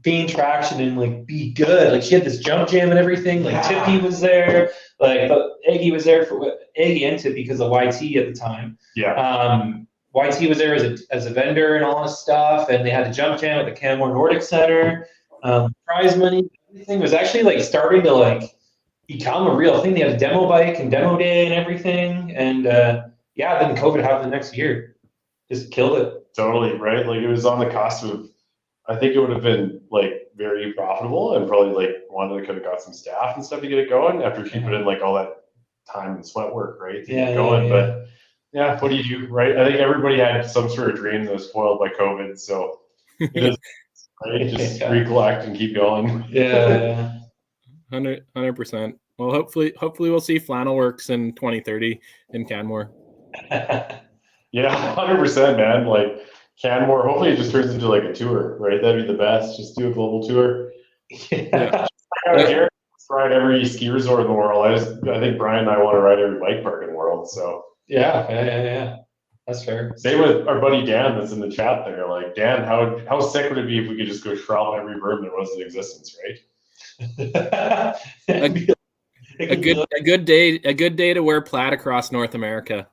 gain traction and like be good. Like she had this jump jam and everything. Like Tippy was there. Like Aggie was there for Aggie and Tippy because of YT at the time. Yeah. YT was there as a vendor and all this stuff, and they had a jump jam at the Canmore Nordic Center. Prize money, everything was actually like starting to like become a real thing. They had a demo bike and demo day and everything, and then COVID happened the next year, just killed it. Totally right. Like it was on the cusp of. I think it would have been like very profitable, and probably like Wanda could have got some staff and stuff to get it going after she put in like all that time and sweat work, right? To get it going. But yeah, what do you do, right? I think everybody had some sort of dream that was spoiled by COVID, so it is right. Just recollect and keep going. Yeah. 100%. Well, hopefully we'll see Flannel Works in 2030 in Canmore. Yeah, 100%, man. Like Canmore, hopefully it just turns into like a tour, right? That'd be the best. Just do a global tour. Yeah. Ride every ski resort in the world. I think Brian and I want to ride every bike park in the world. So yeah. That's fair. Same with our buddy Dan that's in the chat there. Like Dan, how sick would it be if we could just go shroud every berm there was in existence, right? a good day to wear plaid across North America.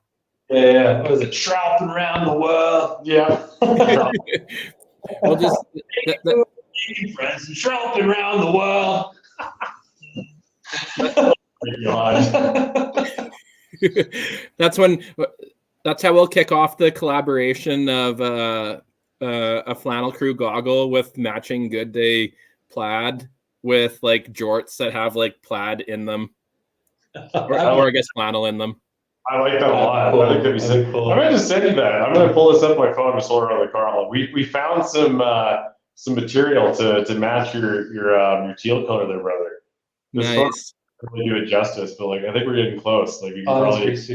Yeah. What was it? Shrouding around the world. Yeah. We'll just friends and shrouding around the world. Oh my God. That's how we'll kick off the collaboration of a Flannel Crew goggle with matching Good Day plaid with like jorts that have like plaid in them, or I guess flannel in them. I like that a lot. Cool. I think that'd be sick. Cool. I'm gonna just send you that. I'm gonna pull this up on my phone and slow around the car. We found some material to match your teal color there, brother. This nice. Really do it justice, but like I think we're getting close. Like we could that's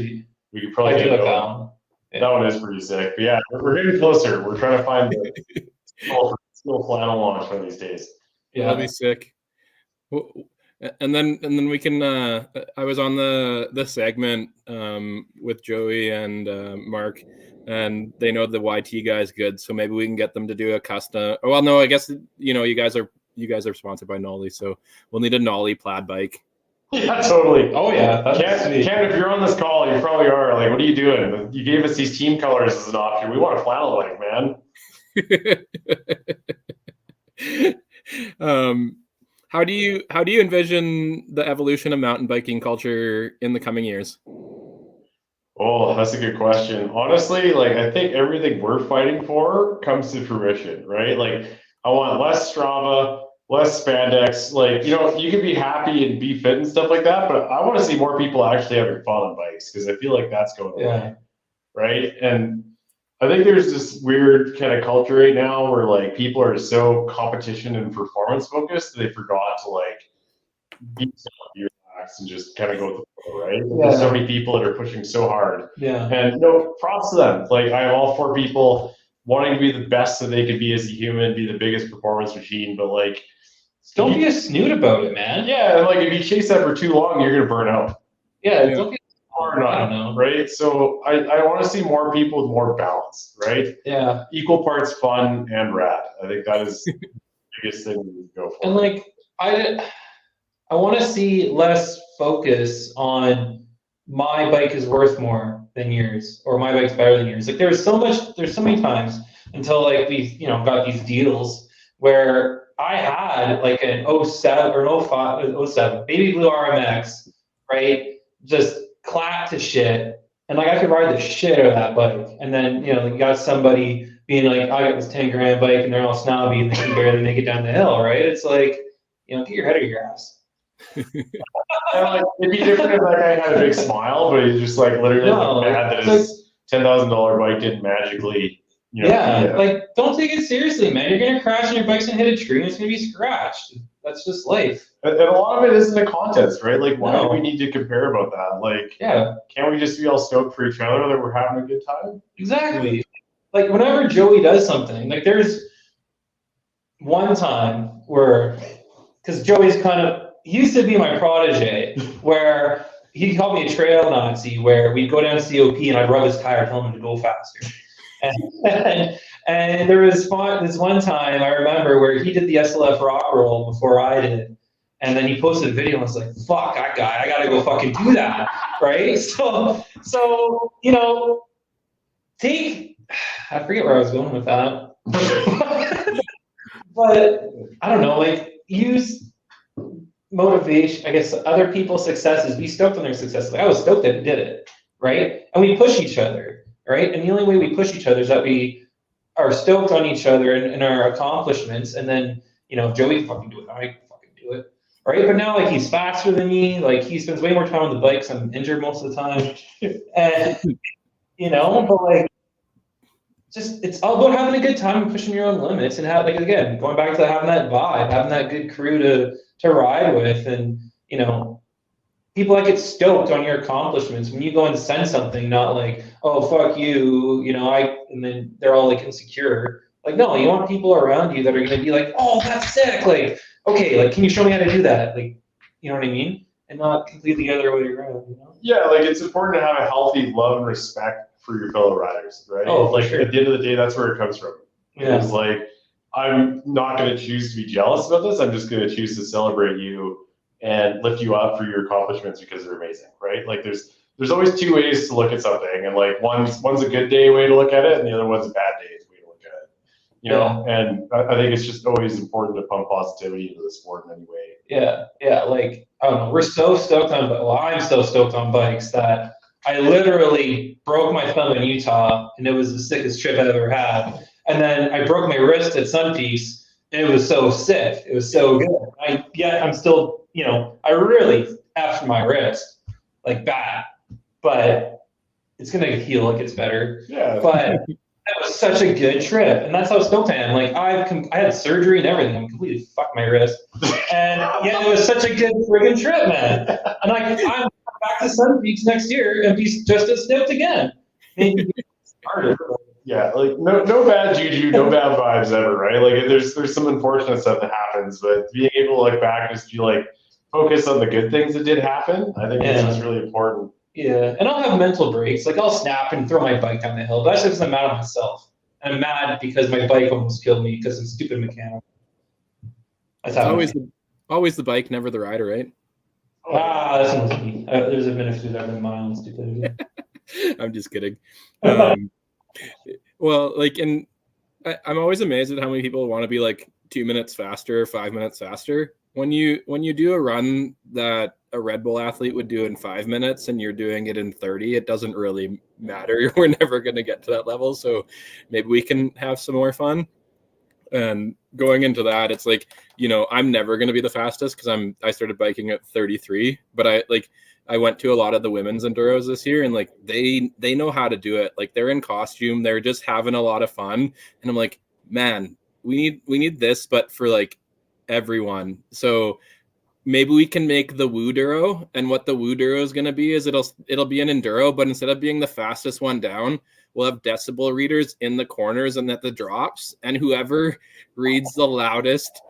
probably get it going. Yeah. That one is pretty sick. But yeah, we're getting closer. We're trying to find the still flannel launch one of these days. Yeah, that'll be sick. And then we can. I was on the segment with Joey and Mark, and they know the YT guys good, so maybe we can get them to do a custom. Well, no, I guess you guys are sponsored by Nolly, so we'll need a Nolly plaid bike. Yeah, totally. Oh yeah, Ken, if you're on this call, you probably are. Like, what are you doing? You gave us these team colors as an option. We want a flannel bike, man. How do you envision the evolution of mountain biking culture in the coming years? Oh, that's a good question. Honestly, like I think everything we're fighting for comes to fruition, right? Like I want less Strava, less spandex. Like, you can be happy and be fit and stuff like that, but I want to see more people actually having fun on bikes because I feel like that's going away, right? And I think there's this weird kind of culture right now where like people are so competition and performance focused they forgot to like be relaxed and just kind of go with the flow, right? There's so many people that are pushing so hard. Yeah. And props to them. Like I am all for people wanting to be the best that they could be as a human, be the biggest performance machine, but like don't be a snoot about it, man. Yeah, and like if you chase that for too long, you're gonna burn out. Don't be hard on it, right? So I want to see more people with more balance, right? Yeah. Equal parts fun and rad. I think that is the biggest thing we go for. And like I want to see less focus on my bike is worth more than yours, or my bike's better than yours. Like there's so many times until like we, got these deals where I had like an '07 or an '05, baby blue RMX, right? Just clapped to shit. And like I could ride the shit out of that bike. And then, you got somebody being like, I got this 10 grand bike and they're all snobby and they can barely make it down the hill, right? It's like, get your head out of your ass. Like, it'd be different if that guy had a big smile, but he's just like literally mad that his $10,000 bike didn't magically, like don't take it seriously, man. You're gonna crash and your bike's gonna hit a tree and it's gonna be scratched. That's just life. And a lot of it isn't a contest, right? Like, why do we need to compare about that? Like, can't we just be all stoked for each other that we're having a good time? Exactly. Like whenever Joey does something, like there's one time where, because Joey's he used to be my protege, where he called me a trail Nazi, where we'd go down to COP and I'd rub his tire, tell him to go faster. And there was this one time I remember where he did the SLF rock roll before I did. And then he posted a video and I was like, fuck that guy, I gotta go fucking do that. Right? So I forget where I was going with that. But I don't know, like use motivation, I guess other people's successes, be stoked on their successes. Like I was stoked that he did it, right? And we push each other, right? And the only way we push each other is that we are stoked on each other and our accomplishments. And then, Joey can fucking do it, I can fucking do it. Right? But now like he's faster than me, like he spends way more time on the bikes. I'm injured most of the time. And but like it's all about having a good time and pushing your own limits and have, like, again, going back to having that vibe, having that good crew to ride with. And people that get stoked on your accomplishments when you go and send something, not like, oh fuck you, and then they're all like insecure. Like, no, you want people around you that are going to be like, oh, that's sick, like, okay, like, can you show me how to do that, like, you know what I mean? And not completely the other way around. Yeah, like it's important to have a healthy love and respect for your fellow riders, right? Oh, like sure. At the end of the day, that's where it comes from. Yeah. It's like, I'm not going to choose to be jealous about this. I'm just going to choose to celebrate you and lift you up for your accomplishments because they're amazing, right? Like there's always two ways to look at something, and like one's a good day way to look at it, and the other one's a bad day way to look at it. And I think it's just always important to pump positivity into the sport in any way. Yeah. Like, I don't know, we're so stoked on, well, I'm so stoked on bikes that I literally broke my thumb in Utah, and it was the sickest trip I've ever had. And then I broke my wrist at Sunpiece, and it was so sick. It was so good. I'm still, I really effed my wrist, like bad, but it's gonna heal. It gets better. Yeah. But that was such a good trip, and that's how stoked I am. Like I had surgery and everything. I'm completely fucked my wrist, and it was such a good friggin' trip, man. And I'm back to Sun Beach next year and be just as stoked again. Maybe harder. Yeah, like no bad juju, no bad vibes ever, right? Like there's some unfortunate stuff that happens, but being able to look back and just be like focus on the good things that did happen, I think it's just really important. Yeah, and I'll have mental breaks. Like I'll snap and throw my bike down the hill. But that's just because I'm mad at myself. I'm mad because my bike almost killed me because of stupid mechanic. That's how always the bike, never the rider, right? That's not me. There's been a few that have been my own stupidity. I'm just kidding. Well, like, and I'm always amazed at how many people want to be like 2 minutes faster, 5 minutes faster. When you do a run that a Red Bull athlete would do in 5 minutes and you're doing it in 30, it doesn't really matter. We're never going to get to that level. So maybe we can have some more fun. And going into that, it's like, I'm never going to be the fastest because I started biking at 33, but I went to a lot of the women's enduros this year, and like they know how to do it. Like they're in costume, they're just having a lot of fun. And I'm like, man, we need this, but for like everyone. So maybe we can make the Woo Duro, and what the Woo Duro is going to be is it'll be an enduro, but instead of being the fastest one down, we'll have decibel readers in the corners and at the drops, and whoever reads the loudest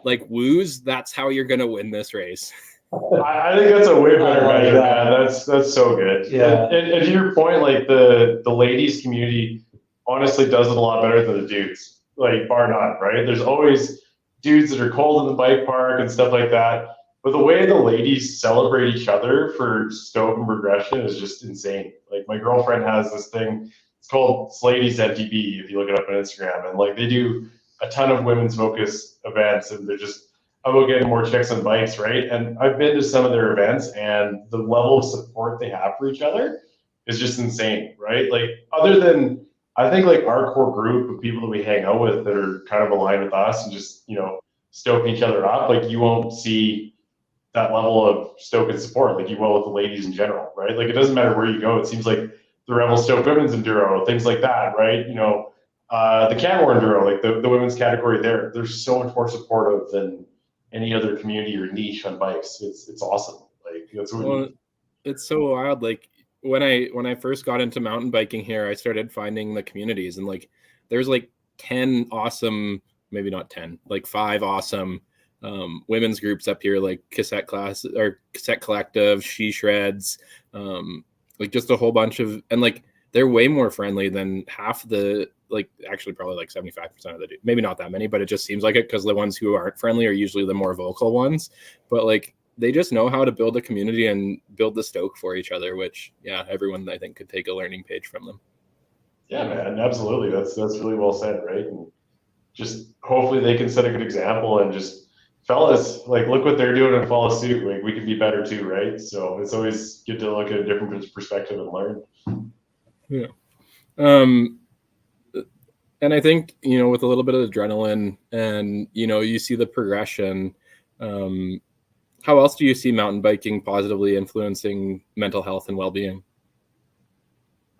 like woos, that's how you're going to win this race. I think that's a way better measure, man. That's so good. Yeah. And to your point, like the ladies community honestly does it a lot better than the dudes, like bar none, right? There's always dudes that are cold in the bike park and stuff like that. But the way the ladies celebrate each other for Stoke and progression is just insane. Like my girlfriend has this thing, it's called Slady's MTB if you look it up on Instagram. And like they do a ton of women's focused events and they're just about getting more chicks on bikes, right? And I've been to some of their events and the level of support they have for each other is just insane, right? Like other than I think like our core group of people that we hang out with that are kind of aligned with us and just, stoking each other up, like you won't see that level of Stoke and support like you will with the ladies in general, right? Like it doesn't matter where you go. It seems like the Rebel Stoke Women's Enduro, things like that, right? The Canmore Enduro, like the women's category there, they're so much more supportive than any other community or niche on bikes. It's awesome. Like that's what it's so wild. Like when I first got into mountain biking here, I started finding the communities and like there's like 10 awesome, maybe not 10, like 5 awesome women's groups up here, like Cassette Class or Cassette Collective, She Shreds, like just a whole bunch of, and like they're way more friendly than half the, like actually probably like 75% of the, maybe not that many, but it just seems like it because the ones who aren't friendly are usually the more vocal ones. But like they just know how to build a community and build the Stoke for each other, which everyone I think could take a learning page from them. Yeah, man, absolutely. That's really well said, right? And just hopefully they can set a good example and just fellas, like look what they're doing and follow suit. Like we can be better too, right? So it's always good to look at a different perspective and learn. Yeah. And I think, with a little bit of adrenaline and, you see the progression, how else do you see mountain biking positively influencing mental health and well-being?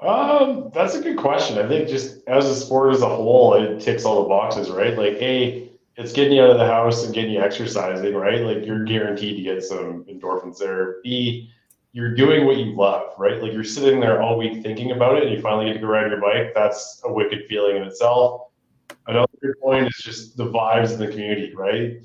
That's a good question. I think just as a sport as a whole, it ticks all the boxes, right? Like, A, it's getting you out of the house and getting you exercising, right? Like you're guaranteed to get some endorphins there. B, you're doing what you love, right? Like you're sitting there all week thinking about it and you finally get to go ride your bike. That's a wicked feeling in itself. Another good point is just the vibes in the community, right?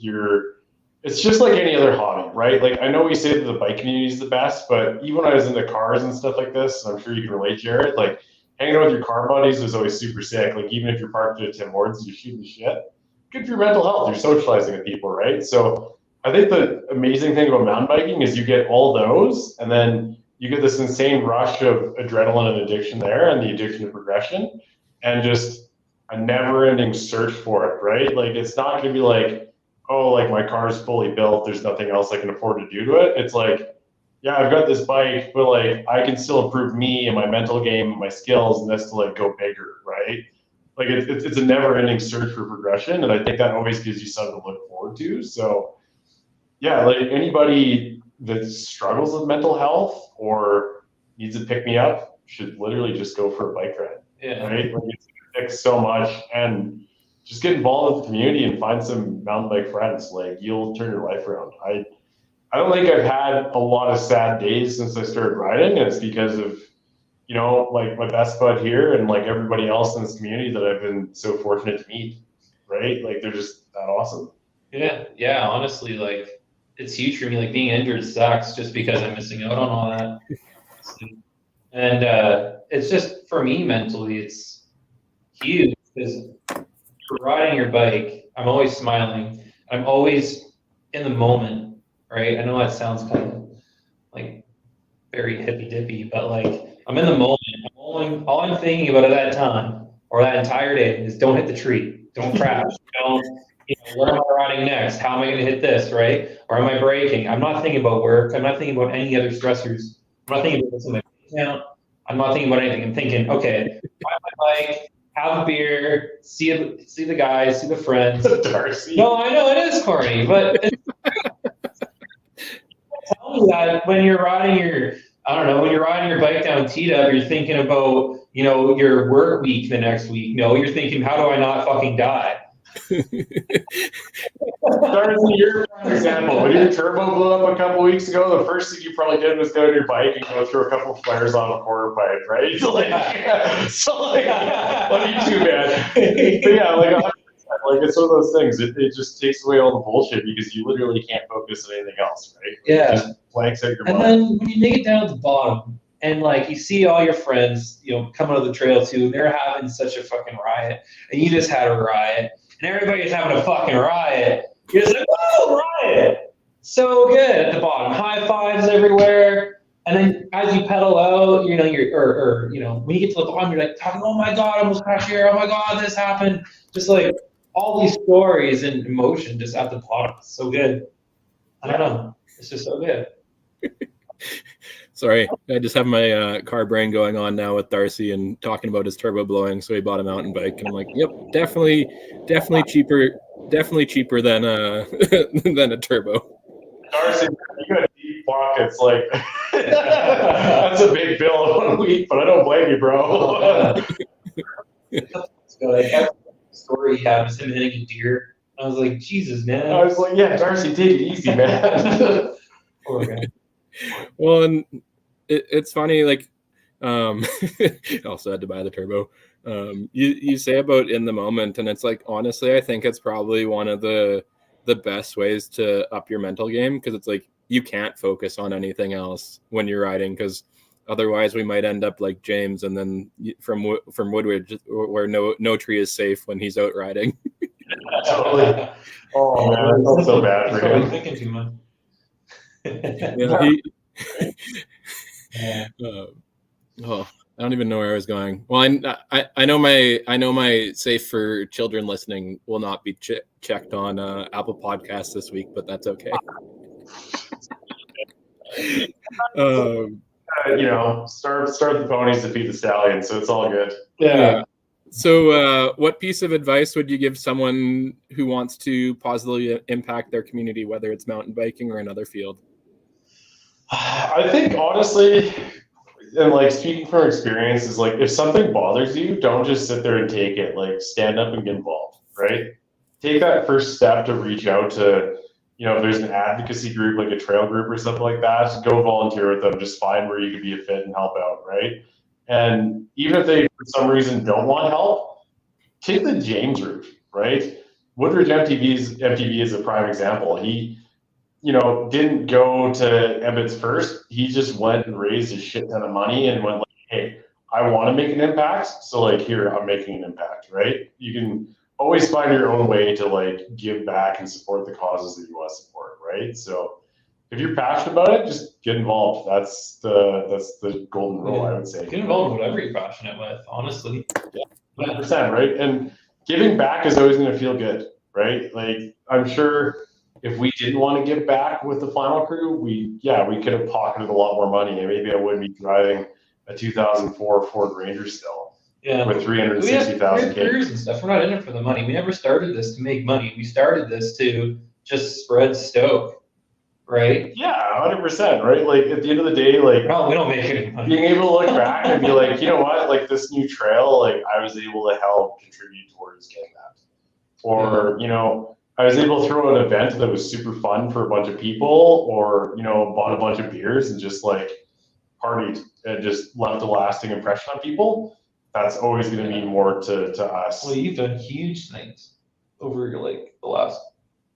It's just like any other hobby, right? Like I know we say that the bike community is the best, but even when I was into cars and stuff like this, I'm sure you can relate, Jared, like hanging out with your car buddies is always super sick. Like even if you're parked at Tim Hortons, you're shooting the shit. Good for your mental health. You're socializing with people, right? So I think the amazing thing about mountain biking is you get all those and then you get this insane rush of adrenaline and addiction there and the addiction to progression and just a never ending search for it, right? Like it's not going to be like, oh, like my car's fully built. There's nothing else I can afford to do to it. It's like, yeah, I've got this bike, but like I can still improve me and my mental game, my skills, and this to like go bigger, right? Like it's a never-ending search for progression, and I think that always gives you something to look forward to. So, yeah, like anybody that struggles with mental health or needs to pick me up should literally just go for a bike ride. Yeah. Right? Like it's fix so much, and just get involved with the community and find some mountain bike friends. Like you'll turn your life around. I don't think I've had a lot of sad days since I started riding, and it's because of like my best bud here and like everybody else in this community that I've been so fortunate to meet, right? Like they're just that awesome. Yeah. Honestly, like it's huge for me. Like being injured sucks just because I'm missing out on all that. And it's just for me mentally, it's huge because you're riding your bike. I'm always smiling. I'm always in the moment, right? I know that sounds kind of like very hippy dippy, but like I'm in the moment. All I'm thinking about at that time or that entire day is don't hit the tree, don't crash, don't, where am I riding next? How am I going to hit this, right? Or am I braking? I'm not thinking about work. I'm not thinking about any other stressors. I'm not thinking about what's in my account. I'm not thinking about anything. I'm thinking, okay, ride my bike, have a beer, see the guys, see the friends. Darcy. No, I know it is corny, but tell me that when you're riding your bike down T-Dub, you're thinking about, your work week the next week. No, you're thinking, how do I not fucking die? Darcy, you're a prime example. When your turbo blew up a couple weeks ago, the first thing you probably did was go on your bike and go through a couple of flares on a quarter pipe, right? So like, love you too, man. But yeah, like 100%. Like it's one of those things. It just takes away all the bullshit because you literally can't focus on anything else, right? Like, Yeah. it just blanks out your mind. And then when you make it down to the bottom, and like you see all your friends, come out of the trail too, and they're having such a fucking riot, and you just had a riot, and everybody's having a fucking riot. You're just like, whoa, riot! so good at the bottom. High fives everywhere. And then as you pedal out, you know, when you get to the bottom, you're like talking, oh my God, I almost crashed here. Oh my God, this happened. Just like all these stories and emotion just at the bottom. It's so good. I don't know. It's just so good. Sorry, I just have my car brain going on now with Darcy and talking about his turbo blowing. So he bought a mountain bike, and I'm like, yep, definitely cheaper than than a turbo. Darcy, you got deep pockets. Like that's a big bill in 1 week, but I don't blame you, bro. So like every story he had was him hitting a deer. I was like, Jesus, man. I was like, yeah, Darcy, take it easy, man. Poor guy. Well, and it's funny, like, I also had to buy the turbo. You say about in the moment, and it's like, honestly, I think it's probably one of the best ways to up your mental game, because it's like you can't focus on anything else when you're riding, because otherwise we might end up like James, and then from Woodridge, where no tree is safe when he's out riding. Totally. Oh man, I felt so bad for him. Thinking too much. Yeah, I don't even know where I was going. Well, I know my safe for children listening will not be checked on Apple Podcasts this week, but that's okay. You know, start the ponies to feed the stallions, so it's all good. Yeah. So, what piece of advice would you give someone who wants to positively impact their community, whether it's mountain biking or another field? I think honestly, and like speaking from experience, is like if something bothers you, don't just sit there and take it. Like stand up and get involved, right? Take that first step to reach out to, you know, if there's an advocacy group like a trail group or something like that, go volunteer with them. Just find where you could be a fit and help out, right? And even if they for some reason don't want help, take the James route, right? Woodridge MTV is a prime example. He, you know, didn't go to Emmett's first. He just went and raised a shit ton of money and went like, hey, I want to make an impact. So like here, I'm making an impact, right? You can always find your own way to like give back and support the causes that you want to support, right? So if you're passionate about it, just get involved. That's the golden rule, I would say. Get involved in whatever you're passionate with, honestly. Yeah, 100%, right? And giving back is always going to feel good, right? Like I'm sure if we didn't want to give back with the Flannel Crew, we could have pocketed a lot more money, and maybe I wouldn't be driving a 2004 Ford Ranger still. Yeah. With 360,000 careers and stuff. We're not in it for the money. We never started this to make money. We started this to just spread Stoke, right? Yeah, 100%, right? Like at the end of the day, like we don't make any money. Being able to look back and be like, you know what, like this new trail, like I was able to help contribute towards getting that. Or, you know, I was able to throw an event that was super fun for a bunch of people, or, you know, bought a bunch of beers and just like partied and just left a lasting impression on people. That's always going to mean more to us. Well, you've done huge things over like the last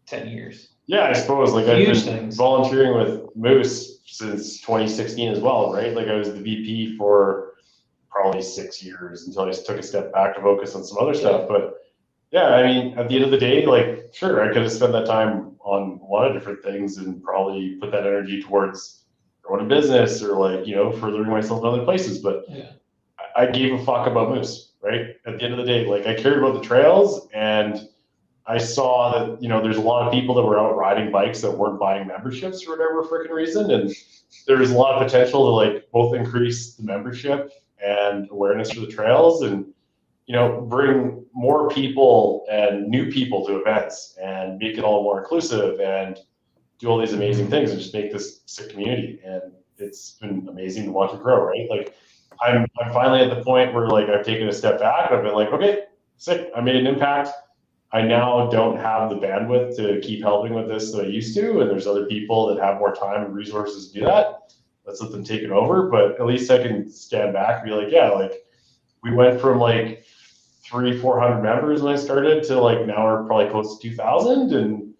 10 years. Yeah, I suppose. Like I've been volunteering with Moose since 2016 as well, right? Like I was the VP for probably 6 years until I took a step back to focus on some other stuff. But yeah, I mean, at the end of the day, like, sure, I could have spent that time on a lot of different things and probably put that energy towards growing a business or like, you know, furthering myself in other places. But I gave a fuck about Moose, right? At the end of the day, like I cared about the trails, and I saw that, you know, there's a lot of people that were out riding bikes that weren't buying memberships for whatever freaking reason. And there was a lot of potential to like both increase the membership and awareness for the trails and, you know, bring more people and new people to events and make it all more inclusive and do all these amazing things and just make this sick community. And it's been amazing to watch it grow, right? Like I'm finally at the point where like I've taken a step back and I've been like, okay, sick, I made an impact. I now don't have the bandwidth to keep helping with this that I used to, and there's other people that have more time and resources to do that. Let's let them take it over, but at least I can stand back and be like, yeah, like we went from like 300-400 members when I started to like now we're probably close to 2,000, and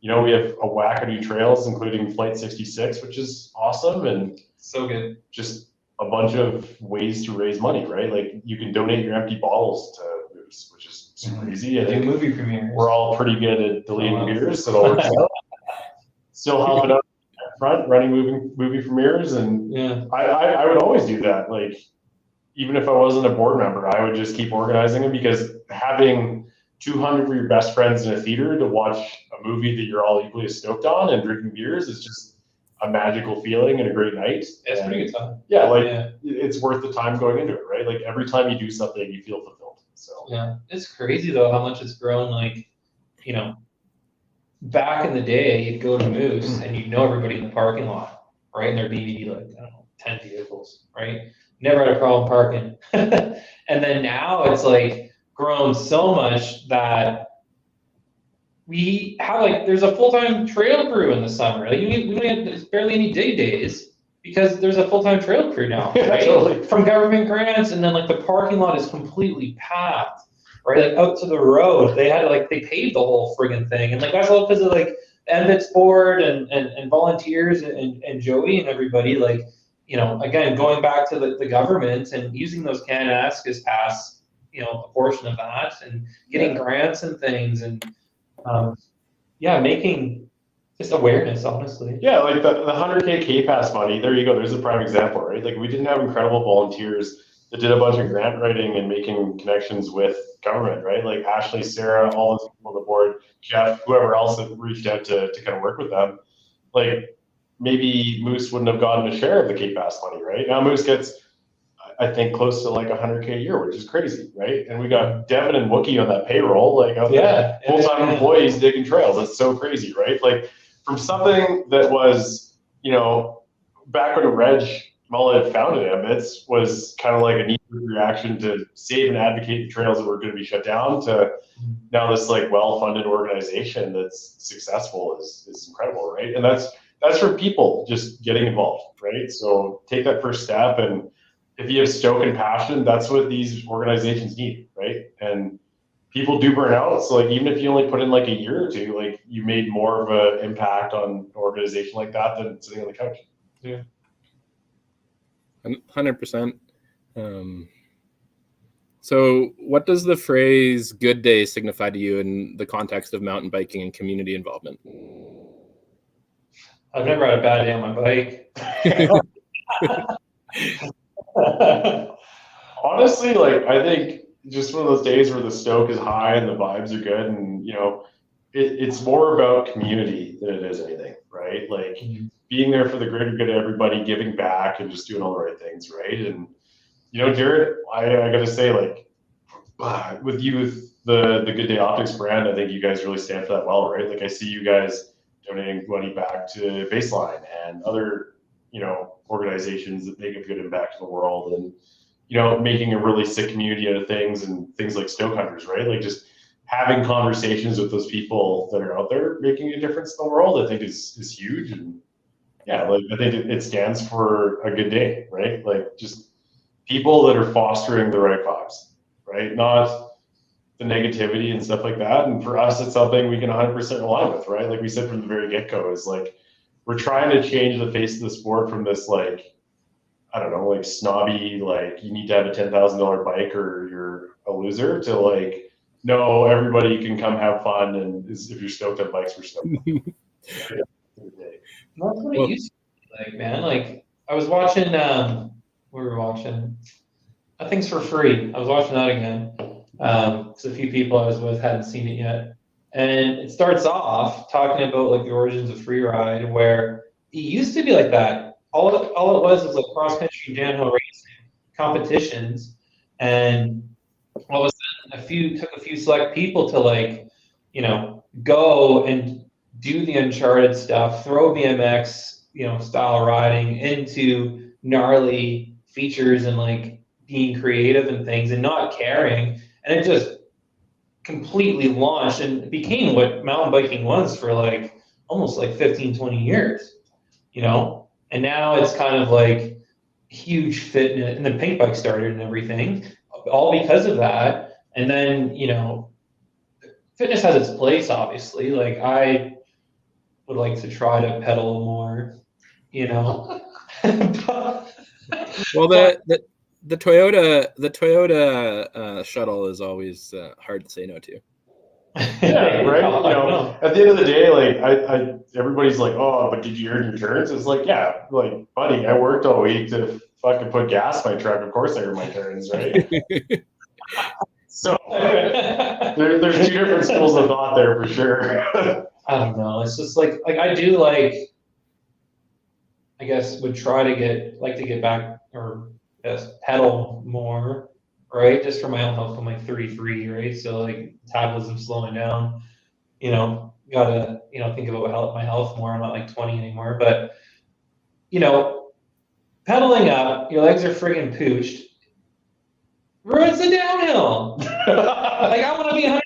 you know we have a whack of new trails, including Flight 66, which is awesome, and so good. Just a bunch of ways to raise money, right? Like you can donate your empty bottles to Moose, which is super easy. I think movie premieres. We're all pretty good at deleting beers, so it all works out. still helping out at front, running movie premieres, and Yeah. I would always do that. Like, even if I wasn't a board member, I would just keep organizing them, because having 200 of your best friends in a theater to watch a movie that you're all equally as stoked on and drinking beers is just a magical feeling and a great night. It's a pretty good time. Yeah, like Yeah. it's worth the time going into it, right? Like every time you do something, you feel fulfilled. So Yeah. It's crazy though how much it's grown. Like, you know, back in the day, you'd go to Moose and you'd know everybody in the parking lot, right? And there'd be like, I don't know, 10 vehicles, right? Never had a problem parking. And then now it's like grown so much that we have like, there's a full-time trail crew in the summer. Like we don't have, there's barely any day days because there's a full-time trail crew now, right? Totally. From government grants, and then like the parking lot is completely packed, right? Like out to the road, they had to like, they paved the whole friggin' thing. And like, that's all because of like MVIT's board and volunteers and Joey and everybody, like, you know, again, going back to the government and using those CanAsk as pass, you know, a portion of that and getting grants and things and, yeah, making just awareness, honestly. yeah, like the 100K K-Pass money, there you go. There's a prime example, right? Like we didn't have incredible volunteers that did a bunch of grant writing and making connections with government, right? Like Ashley, Sarah, all those people on the board, Jeff, whoever else that reached out to kind of work with them. Like maybe Moose wouldn't have gotten a share of the K-Pass money, right? Now Moose gets, I think, close to like 100K a year, which is crazy, right? And we got Devin and Wookie on that payroll, like out there, full-time employees digging trails. That's so crazy, right? Like from something that was, you know, back when Reg Mullet founded MBITS was kind of like a knee reaction to save and advocate the trails that were going to be shut down, to now this like well-funded organization that's successful is incredible, right? And that's for people just getting involved, right? So take that first step, and if you have stoke and passion, that's what these organizations need, right? And people do burn out. So like, even if you only put in like a year or two, like you made more of an impact on an organization like that than sitting on the couch. Yeah. 100%. So what does the phrase "good day" signify to you in the context of mountain biking and community involvement? I've never had a bad day on my bike. Honestly, like I think just one of those days where the stoke is high and the vibes are good, and you know, it's more about community than it is anything, right? Like being there for the greater good of everybody, giving back, and just doing all the right things, right? And you know, Jared, I gotta say, like with you with the Good Day Optics brand, I think you guys really stand for that well, right? Like I see you guys donating money back to Baseline and other, you know, organizations that make a good impact in the world, and you know, making a really sick community out of things, and things like Stoke Hunters, right? Like just having conversations with those people that are out there making a difference in the world, I think is huge. And yeah, like I think it stands for a good day, right? Like just people that are fostering the right vibes, right? Not the negativity and stuff like that. And for us, it's something we can 100% align with, right? Like we said from the very get-go, is like we're trying to change the face of the sport from this like, I don't know, like snobby, like you need to have a $10,000 bike or you're a loser, to like, no, everybody can come have fun, and if you're stoked on bikes, we're stoked. That's what it used to be like, man. Like I was watching, we were watching Nothing's for Free. I was watching that again. Because a few people I was with hadn't seen it yet. And it starts off talking about like the origins of free ride, where it used to be like that. All it was like cross country downhill racing competitions, and all of a sudden took a few select people to like, you know, go and do the uncharted stuff, throw BMX, you know, style riding into gnarly features and like being creative and things and not caring, and it just completely launched and became what mountain biking was for like almost like 15-20 years, you know. And now it's kind of like huge fitness, and then pink bike started and everything, all because of that. And then, you know, fitness has its place, obviously. Like I would like to try to pedal more, you know. Well, the Toyota shuttle is always hard to say no to. Yeah, right. At the end of the day, like everybody's like, oh, but did you earn your turns? It's like, yeah, like, buddy, I worked all week to fucking put gas in my truck. Of course, I earned my turns, right? So there's two different schools of thought there for sure. I don't know. It's just like I do like. I guess would try to get back or pedal more, right? Just for my own health. I'm like 33, right? So like metabolism slowing down. Gotta think about my health more. I'm not like 20 anymore, but pedaling up, your legs are friggin' pooched. Ruins the downhill. Like I want to be 100%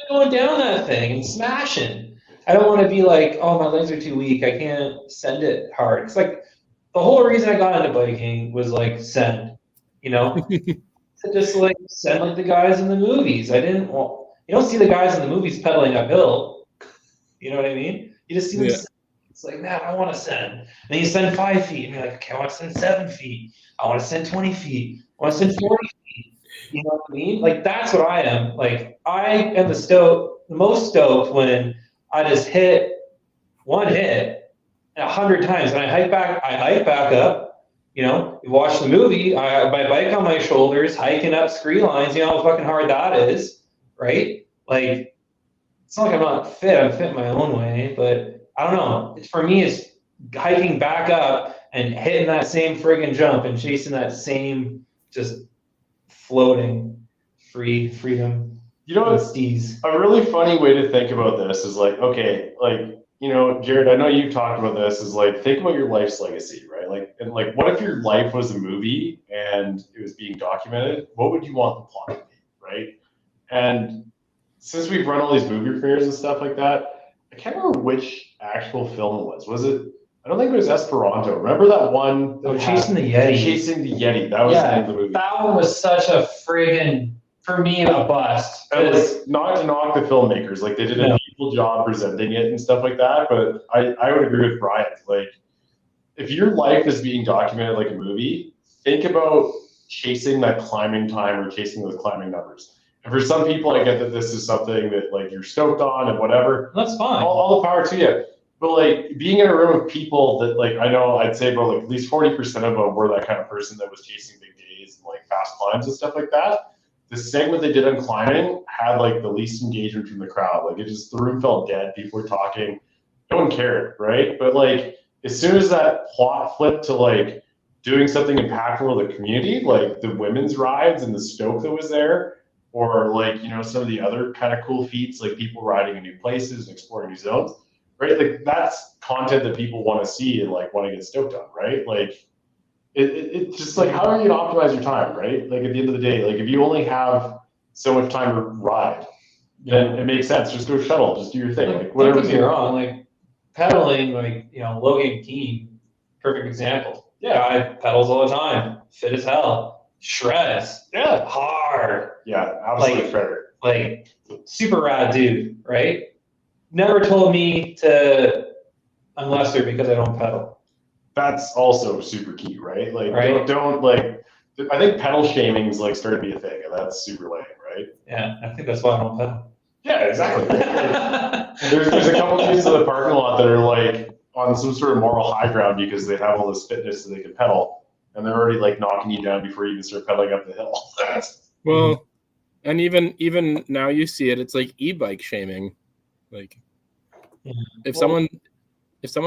going down that thing and smashing. I don't want to be like, oh, my legs are too weak. I can't send it hard. It's like the whole reason I got into biking was like send, to just like send like the guys in the movies. I didn't want. You don't see the guys in the movies pedaling uphill. You know what I mean? You just see them. Yeah. It's like, man, I want to send. Then you send 5 feet, and you're like, okay, I want to send 7 feet. I want to send 20 feet. I want to send 40 feet. You know what I mean? Like that's what I am. Like I am the most stoked when I just hit one hit 100 times, and I hike back up. You watch the movie. My bike on my shoulders, hiking up scree lines. You know how fucking hard that is, right? Like it's not like I'm not fit. I'm fit my own way, but I don't know. For me, it's hiking back up and hitting that same friggin' jump and chasing that same just floating freedom. It's a really funny way to think about this is like, okay, like, Jared, I know you've talked about this, is like, think about your life's legacy, right? Like, and like, what if your life was a movie and it was being documented? What would you want the plot to be, right? And since we've run all these movie premieres and stuff like that, I can't remember which actual film it was. Was it? I don't think it was Esperanto. Remember that one? Chasing the Yeti. Chasing the Yeti. That was the name of the movie. That one was such a friggin', for me, a bust. And like, not to knock the filmmakers, like they did a beautiful job presenting it and stuff like that. But I would agree with Brian. Like, if your life is being documented like a movie, think about chasing that climbing time or chasing those climbing numbers. And for some people, I get that this is something that like you're stoked on and whatever. That's fine. All the power to you. But like being in a room of people that like, I know I'd say about like at least 40% of them were that kind of person that was chasing big days and like fast climbs and stuff like that. The segment they did on climbing had like the least engagement from the crowd. Like the room felt dead. People were talking. No one cared, right? But like as soon as that plot flipped to like doing something impactful to the community, like the women's rides and the Stoke that was there, or like, some of the other kind of cool feats, like people riding in new places and exploring new zones, right? Like that's content that people want to see and like want to get stoked on, right? Like it's just like, how are you going to optimize your time, right? Like at the end of the day, like if you only have so much time to ride, then it makes sense. Just go shuttle, just do your thing. Like whatever. Don't get me wrong, like pedaling, like, Logan Keane, perfect example. Yeah, I pedals all the time, fit as hell, shreds, hard. Yeah, absolutely shredder. Like super rad dude, right? Never told me to I'm lesser because I don't pedal. That's also super key, right? Like right? Don't like. I think pedal shaming is like starting to be a thing, and that's super lame, right? Yeah, I think that's why I don't pedal. Yeah, exactly. there's a couple pieces of the parking lot that are like on some sort of moral high ground because they have all this fitness that they can pedal, and they're already like knocking you down before you even start pedaling up the hill. Well, and even now you see it. It's like e-bike shaming. Like if someone's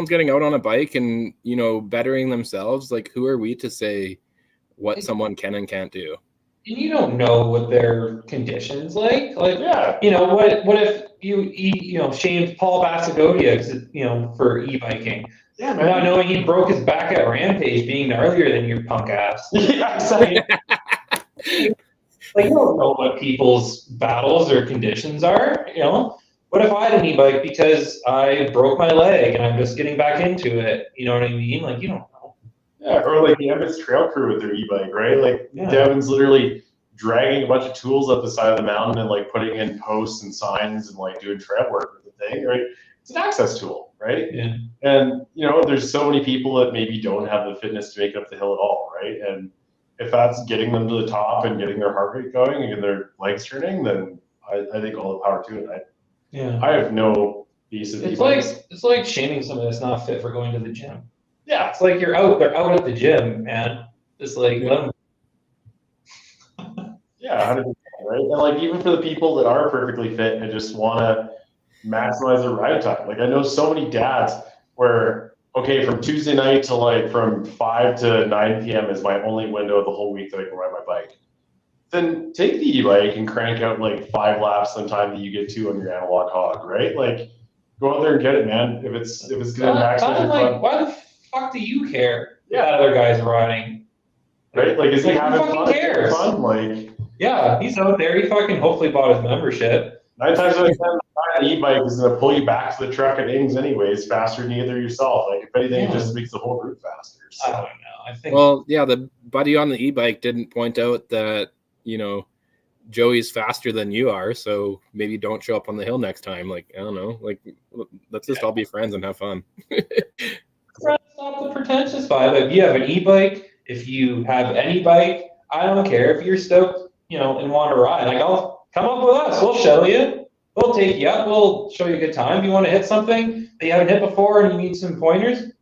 getting out on a bike and bettering themselves, like who are we to say what someone can and can't do? And you don't know what their conditions like. Like, yeah, what if you shamed Paul Basagodia, for e-biking? Yeah, man. Not knowing he broke his back at Rampage, being gnarlier than your punk ass. Yeah, exactly. Like you don't know what people's battles or conditions are. What if I had an e-bike because I broke my leg and I'm just getting back into it? You know what I mean? Like you don't know. Yeah, or like the Emmett's Trail Crew with their e-bike, right? Like Devin's literally dragging a bunch of tools up the side of the mountain and like putting in posts and signs and like doing trail work with the thing, right? It's an access tool, right? Yeah. And there's so many people that maybe don't have the fitness to make it up the hill at all, right? And if that's getting them to the top and getting their heart rate going and their legs turning, then I think all the power to it. Yeah. I have no piece of It's like shaming somebody that's not fit for going to the gym. Yeah, it's like they're out at the gym, man. Just like let them. Yeah, 100%, right? And like even for the people that are perfectly fit and just want to maximize their ride time. Like I know so many dads where okay, from Tuesday night to like from 5 to 9 p.m. is my only window of the whole week that I can ride my bike. Then take the e-bike and crank out like 5 laps the time that you get to on your analog hog, right? Like go out there and get it, man. If it's gonna maximize your fun. Why the fuck do you care if Yeah. that other guy's riding? Right? Like is he Like, who having fucking fun? cares? Like Yeah, he's out there. He fucking hopefully bought his membership. 9 times out of 10, an e-bike is going to pull you back to the truck at Ings anyways, faster than either yourself. Like if anything, it just makes the whole route faster. So. I don't know. I think. Well, yeah, the buddy on the e-bike didn't point out that Joey's faster than you are, so maybe don't show up on the hill next time. Like I don't know. Like let's just all be friends and have fun. Stop the pretentious vibe. If you have an e-bike, if you have any bike, I don't care. If you're stoked, and want to ride, like I'll come up with us. We'll show you. We'll take you up. We'll show you a good time. If you want to hit something that you haven't hit before and you need some pointers,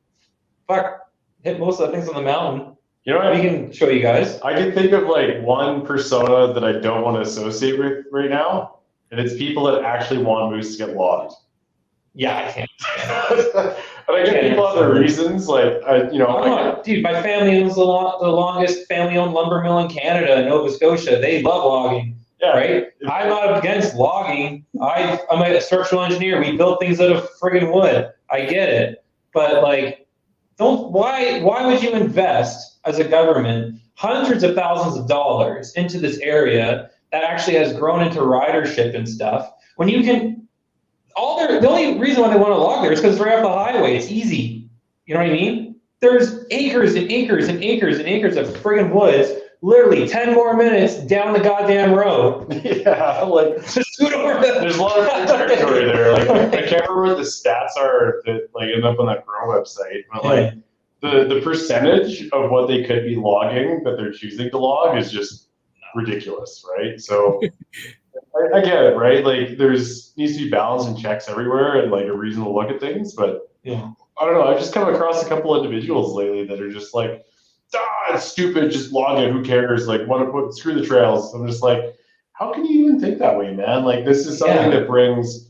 hit most of the things on the mountain. You know what? We can show you guys. I can think of like one persona that I don't want to associate with right now, and it's people that actually want moose to get logged. Yeah, I can't. And I get people have their reasons, like dude, my family owns the longest family-owned lumber mill in Canada, Nova Scotia. They love logging, right? I'm not against logging. I'm a structural engineer. We build things out of friggin' wood. I get it, but like, why would you invest as a government hundreds of thousands of dollars into this area that actually has grown into ridership and stuff when you can? The only reason why they want to log there is because it's right off the highway. It's easy. You know what I mean? There's acres and acres and acres and acres of friggin' woods, literally 10 more minutes down the goddamn road. Yeah, like just scoot over. There's a lot of territory there. Like I can't remember what the stats are that like end up on that Grow website, but like the percentage of what they could be logging that they're choosing to log is just ridiculous, right? So I get it, right? Like needs to be balance and checks everywhere and like a reasonable look at things, but yeah, I don't know. I've just come across a couple of individuals lately that are just like, it's stupid, just log it, who cares? Like screw the trails. I'm just like, how can you even think that way, man? Like this is something that brings,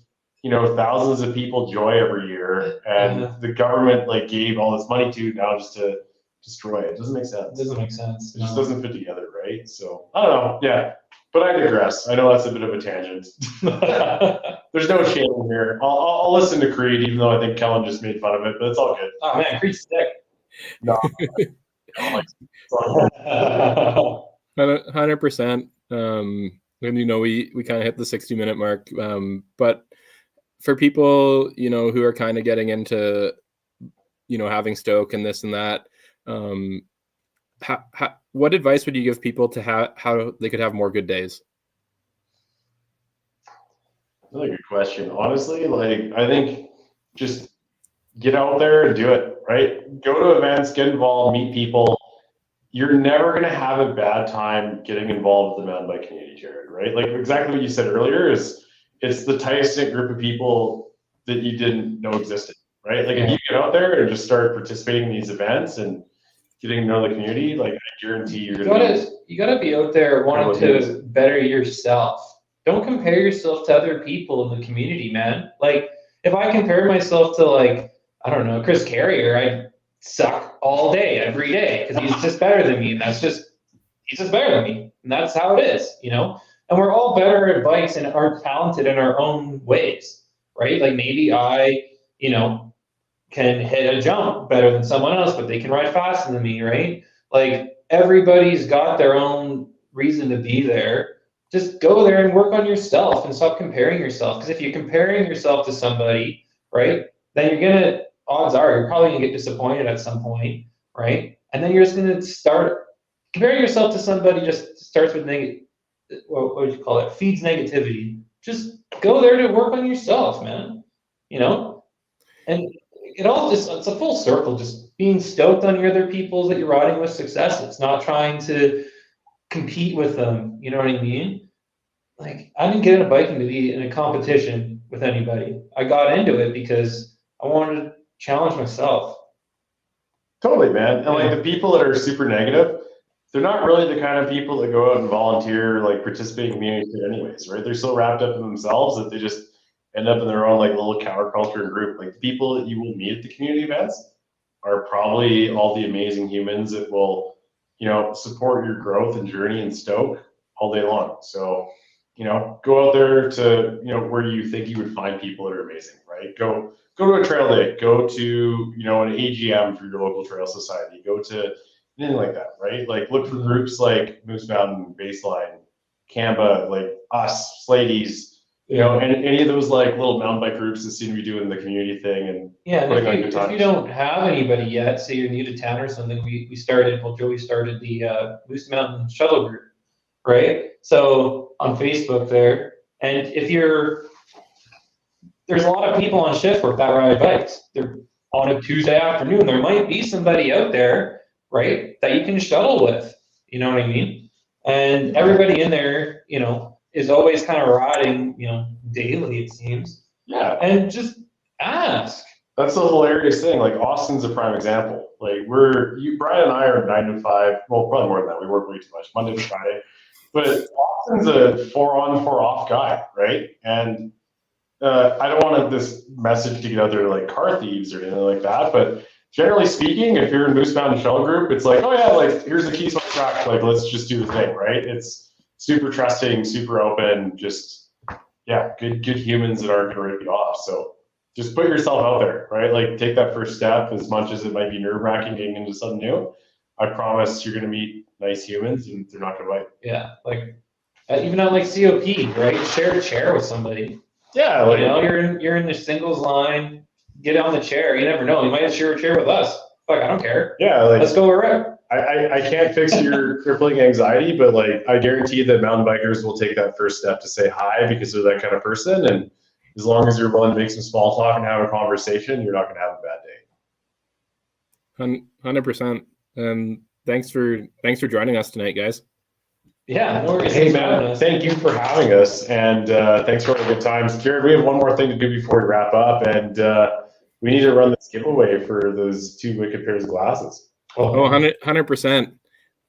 thousands of people joy every year, and the government like gave all this money to now just to destroy it. It doesn't make sense. It doesn't make sense. It just doesn't fit together, right? So I don't know. Yeah. But I digress. I know that's a bit of a tangent. There's no shame here. I'll listen to Creed, even though I think Kellen just made fun of it, but it's all good. Oh man, Creed's sick. No. 100%. And we kind of hit the 60-minute mark. But for people, who are kind of getting into, having Stoke and this and that, what advice would you give people to how they could have more good days? Really good question. Honestly, like I think just get out there and do it, right? Go to events, get involved, meet people. You're never going to have a bad time getting involved with the mountain bike community, Jared, right? Like exactly what you said earlier is it's the tightest group of people that you didn't know existed, right? Like if you get out there and just start participating in these events and getting to know the community, like I guarantee you gotta be out there wanting to better yourself. Don't compare yourself to other people in the community, man. Like if I compare myself to like, I don't know, Chris Carrier, I suck all day, every day, because he's just better than me. And he's just better than me. And that's how it is, And we're all better at bikes and are talented in our own ways, right? Like maybe I, can hit a jump better than someone else, but they can ride faster than me, right? Like everybody's got their own reason to be there. Just go there and work on yourself and stop comparing yourself. Because if you're comparing yourself to somebody, right, then odds are you're probably gonna get disappointed at some point, right? And then you're just gonna start comparing yourself to somebody. Just starts with what would you call it? Feeds negativity. Just go there to work on yourself, man. And it's a full circle, just being stoked on your other people's that you're riding with successes, not trying to compete with them. You know what I mean? Like I didn't get into biking to be in a competition. with anybody. I got into it because I wanted to challenge myself. Totally, man. And like the people that are super negative, they're not really the kind of people that go out and volunteer, like participate in community anyways, right? They're so wrapped up in themselves that they just end up in their own like little counterculture and group. Like the people that you will meet at the community events are probably all the amazing humans that will, support your growth and journey in Stoke all day long. So, go out there to, where you think you would find people that are amazing, right? Go to a trail day, go to, an AGM for your local trail society, go to anything like that, right? Like look for groups like Moose Mountain, Baseline, Canva, like us, Slady's, and any of those like little mountain bike groups that seem to be doing the community thing and putting on good times. If you don't have anybody yet, say you're new to town or something, Joey started the Moose Mountain Shuttle Group, right? So on Facebook there, and there's a lot of people on shift work that ride bikes. They're on a Tuesday afternoon. There might be somebody out there, right, that you can shuttle with. You know what I mean? And everybody in there, is always kind of riding, daily, it seems. Yeah. And just ask. That's the hilarious thing. Like Austin's a prime example. Like Brian and I are 9 to 5. Well, probably more than that. We work way too much, Monday to Friday. But Austin's a 4 on, 4 off guy, right? And I don't want this message to get out there to like car thieves or anything like that. But generally speaking, if you're in Moose Mountain Shuttle Group, it's like, oh yeah, like here's the keys on the track. Like let's just do the thing, right? It's super trusting, super open, just good humans that aren't gonna rip you off. So just put yourself out there, right? Like take that first step, as much as it might be nerve-wracking getting into something new. I promise you're gonna meet nice humans and they're not gonna bite. Yeah, like even on like COP, right? Share a chair with somebody. Yeah, like you're in the singles line, get on the chair. You never know. You might share a chair with us. Fuck, I don't care. Yeah, like let's go around. I can't fix your crippling anxiety, but like I guarantee that mountain bikers will take that first step to say hi because they're that kind of person. And as long as you're willing to make some small talk and have a conversation, you're not going to have a bad day. 100%. And thanks for joining us tonight, guys. Yeah, no worries. Hey man, thank you for having us, and thanks for all the good times. Jared, we have one more thing to do before we wrap up, and we need to run this giveaway for those 2 wicked pairs of glasses. Oh, 100%.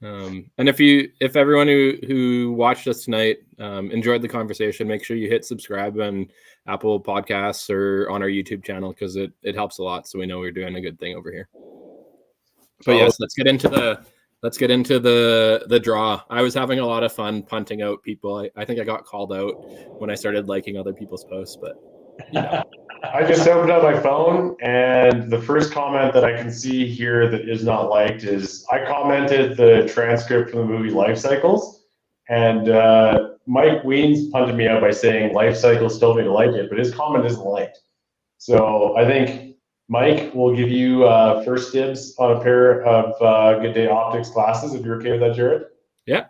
And if everyone who watched us tonight enjoyed the conversation, make sure you hit subscribe on Apple Podcasts or on our YouTube channel, because it helps a lot, so we know we're doing a good thing over here. But yes, let's get into the draw. I was having a lot of fun punting out people. I think I got called out when I started liking other people's posts, but I just opened up my phone, and the first comment that I can see here that is not liked is I commented the transcript from the movie Life Cycles, and Mike Weens punted me out by saying Life Cycles told me to like it, but his comment isn't liked. So I think Mike will give you first dibs on a pair of Good Day Optics glasses, if you're okay with that, Jared. Yeah.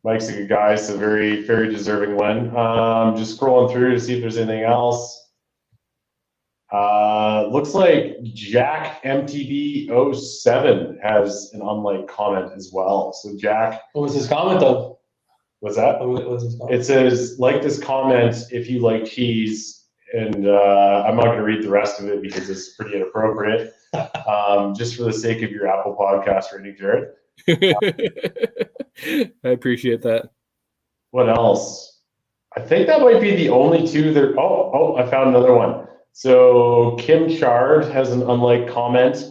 Mike's a good guy, so very, very deserving one. Just scrolling through to see if there's anything else. Looks like Jack MTB 07 has an unlike comment as well. So Jack. What was his comment though? What's that? What was his comment? It says, like this comment if you like cheese. And I'm not going to read the rest of it because it's pretty inappropriate. Just for the sake of your Apple Podcast rating, Jared. I appreciate that. What else? I think that might be the only 2 that. Oh, I found another one. So Kim Chard has an unlike comment,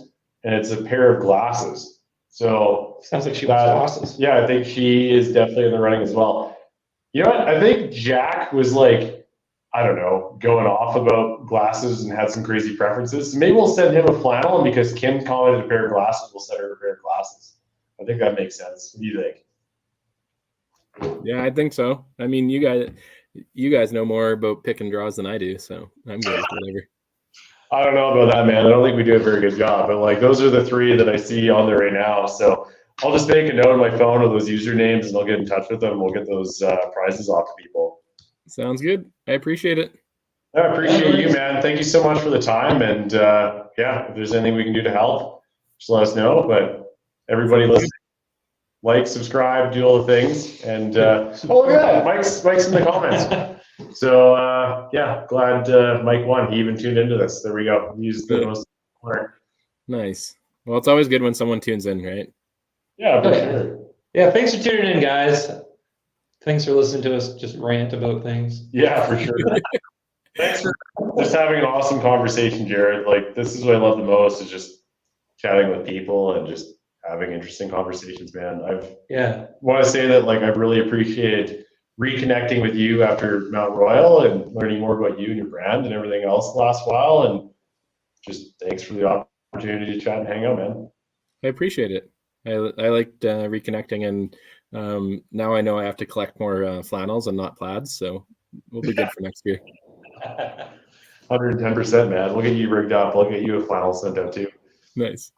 and it's a pair of glasses. So sounds like she wants glasses. Yeah, I think she is definitely in the running as well. You know what? I think Jack was like, I don't know, going off about glasses and had some crazy preferences. So maybe we'll send him a flannel, and because Kim commented a pair of glasses, we'll send her a pair of glasses. I think that makes sense. What do you think? Yeah, I think so. I mean, you guys know more about pick and draws than I do, so I'm good with whatever. I don't know about that, man. I don't think we do a very good job, but like those are the 3 that I see on there right now. So I'll just make a note on my phone of those usernames, and I'll get in touch with them. We'll get those prizes off to people. Sounds good. I appreciate it. I appreciate you, man. Thank you so much for the time. And if there's anything we can do to help, just let us know. But everybody listen, like, subscribe, do all the things. And oh, look at that. Mike's in the comments. So yeah, glad Mike won. He even tuned into this. There we go. He's the most smart. Nice. Well, it's always good when someone tunes in, right? Yeah, for sure. Yeah, thanks for tuning in, guys. Thanks for listening to us just rant about things. Yeah, for sure. Thanks for just having an awesome conversation, Jared. Like, this is what I love the most, is just chatting with people and just having interesting conversations, man. Want to say that, like, I've really appreciated reconnecting with you after Mount Royal and learning more about you and your brand and everything else the last while. And just thanks for the opportunity to chat and hang out, man. I appreciate it. I liked reconnecting, and now I know I have to collect more flannels and not plaids, so we'll be good for next year. 110%, man. We'll get you rigged up. We'll get you a flannel sent out too. Nice.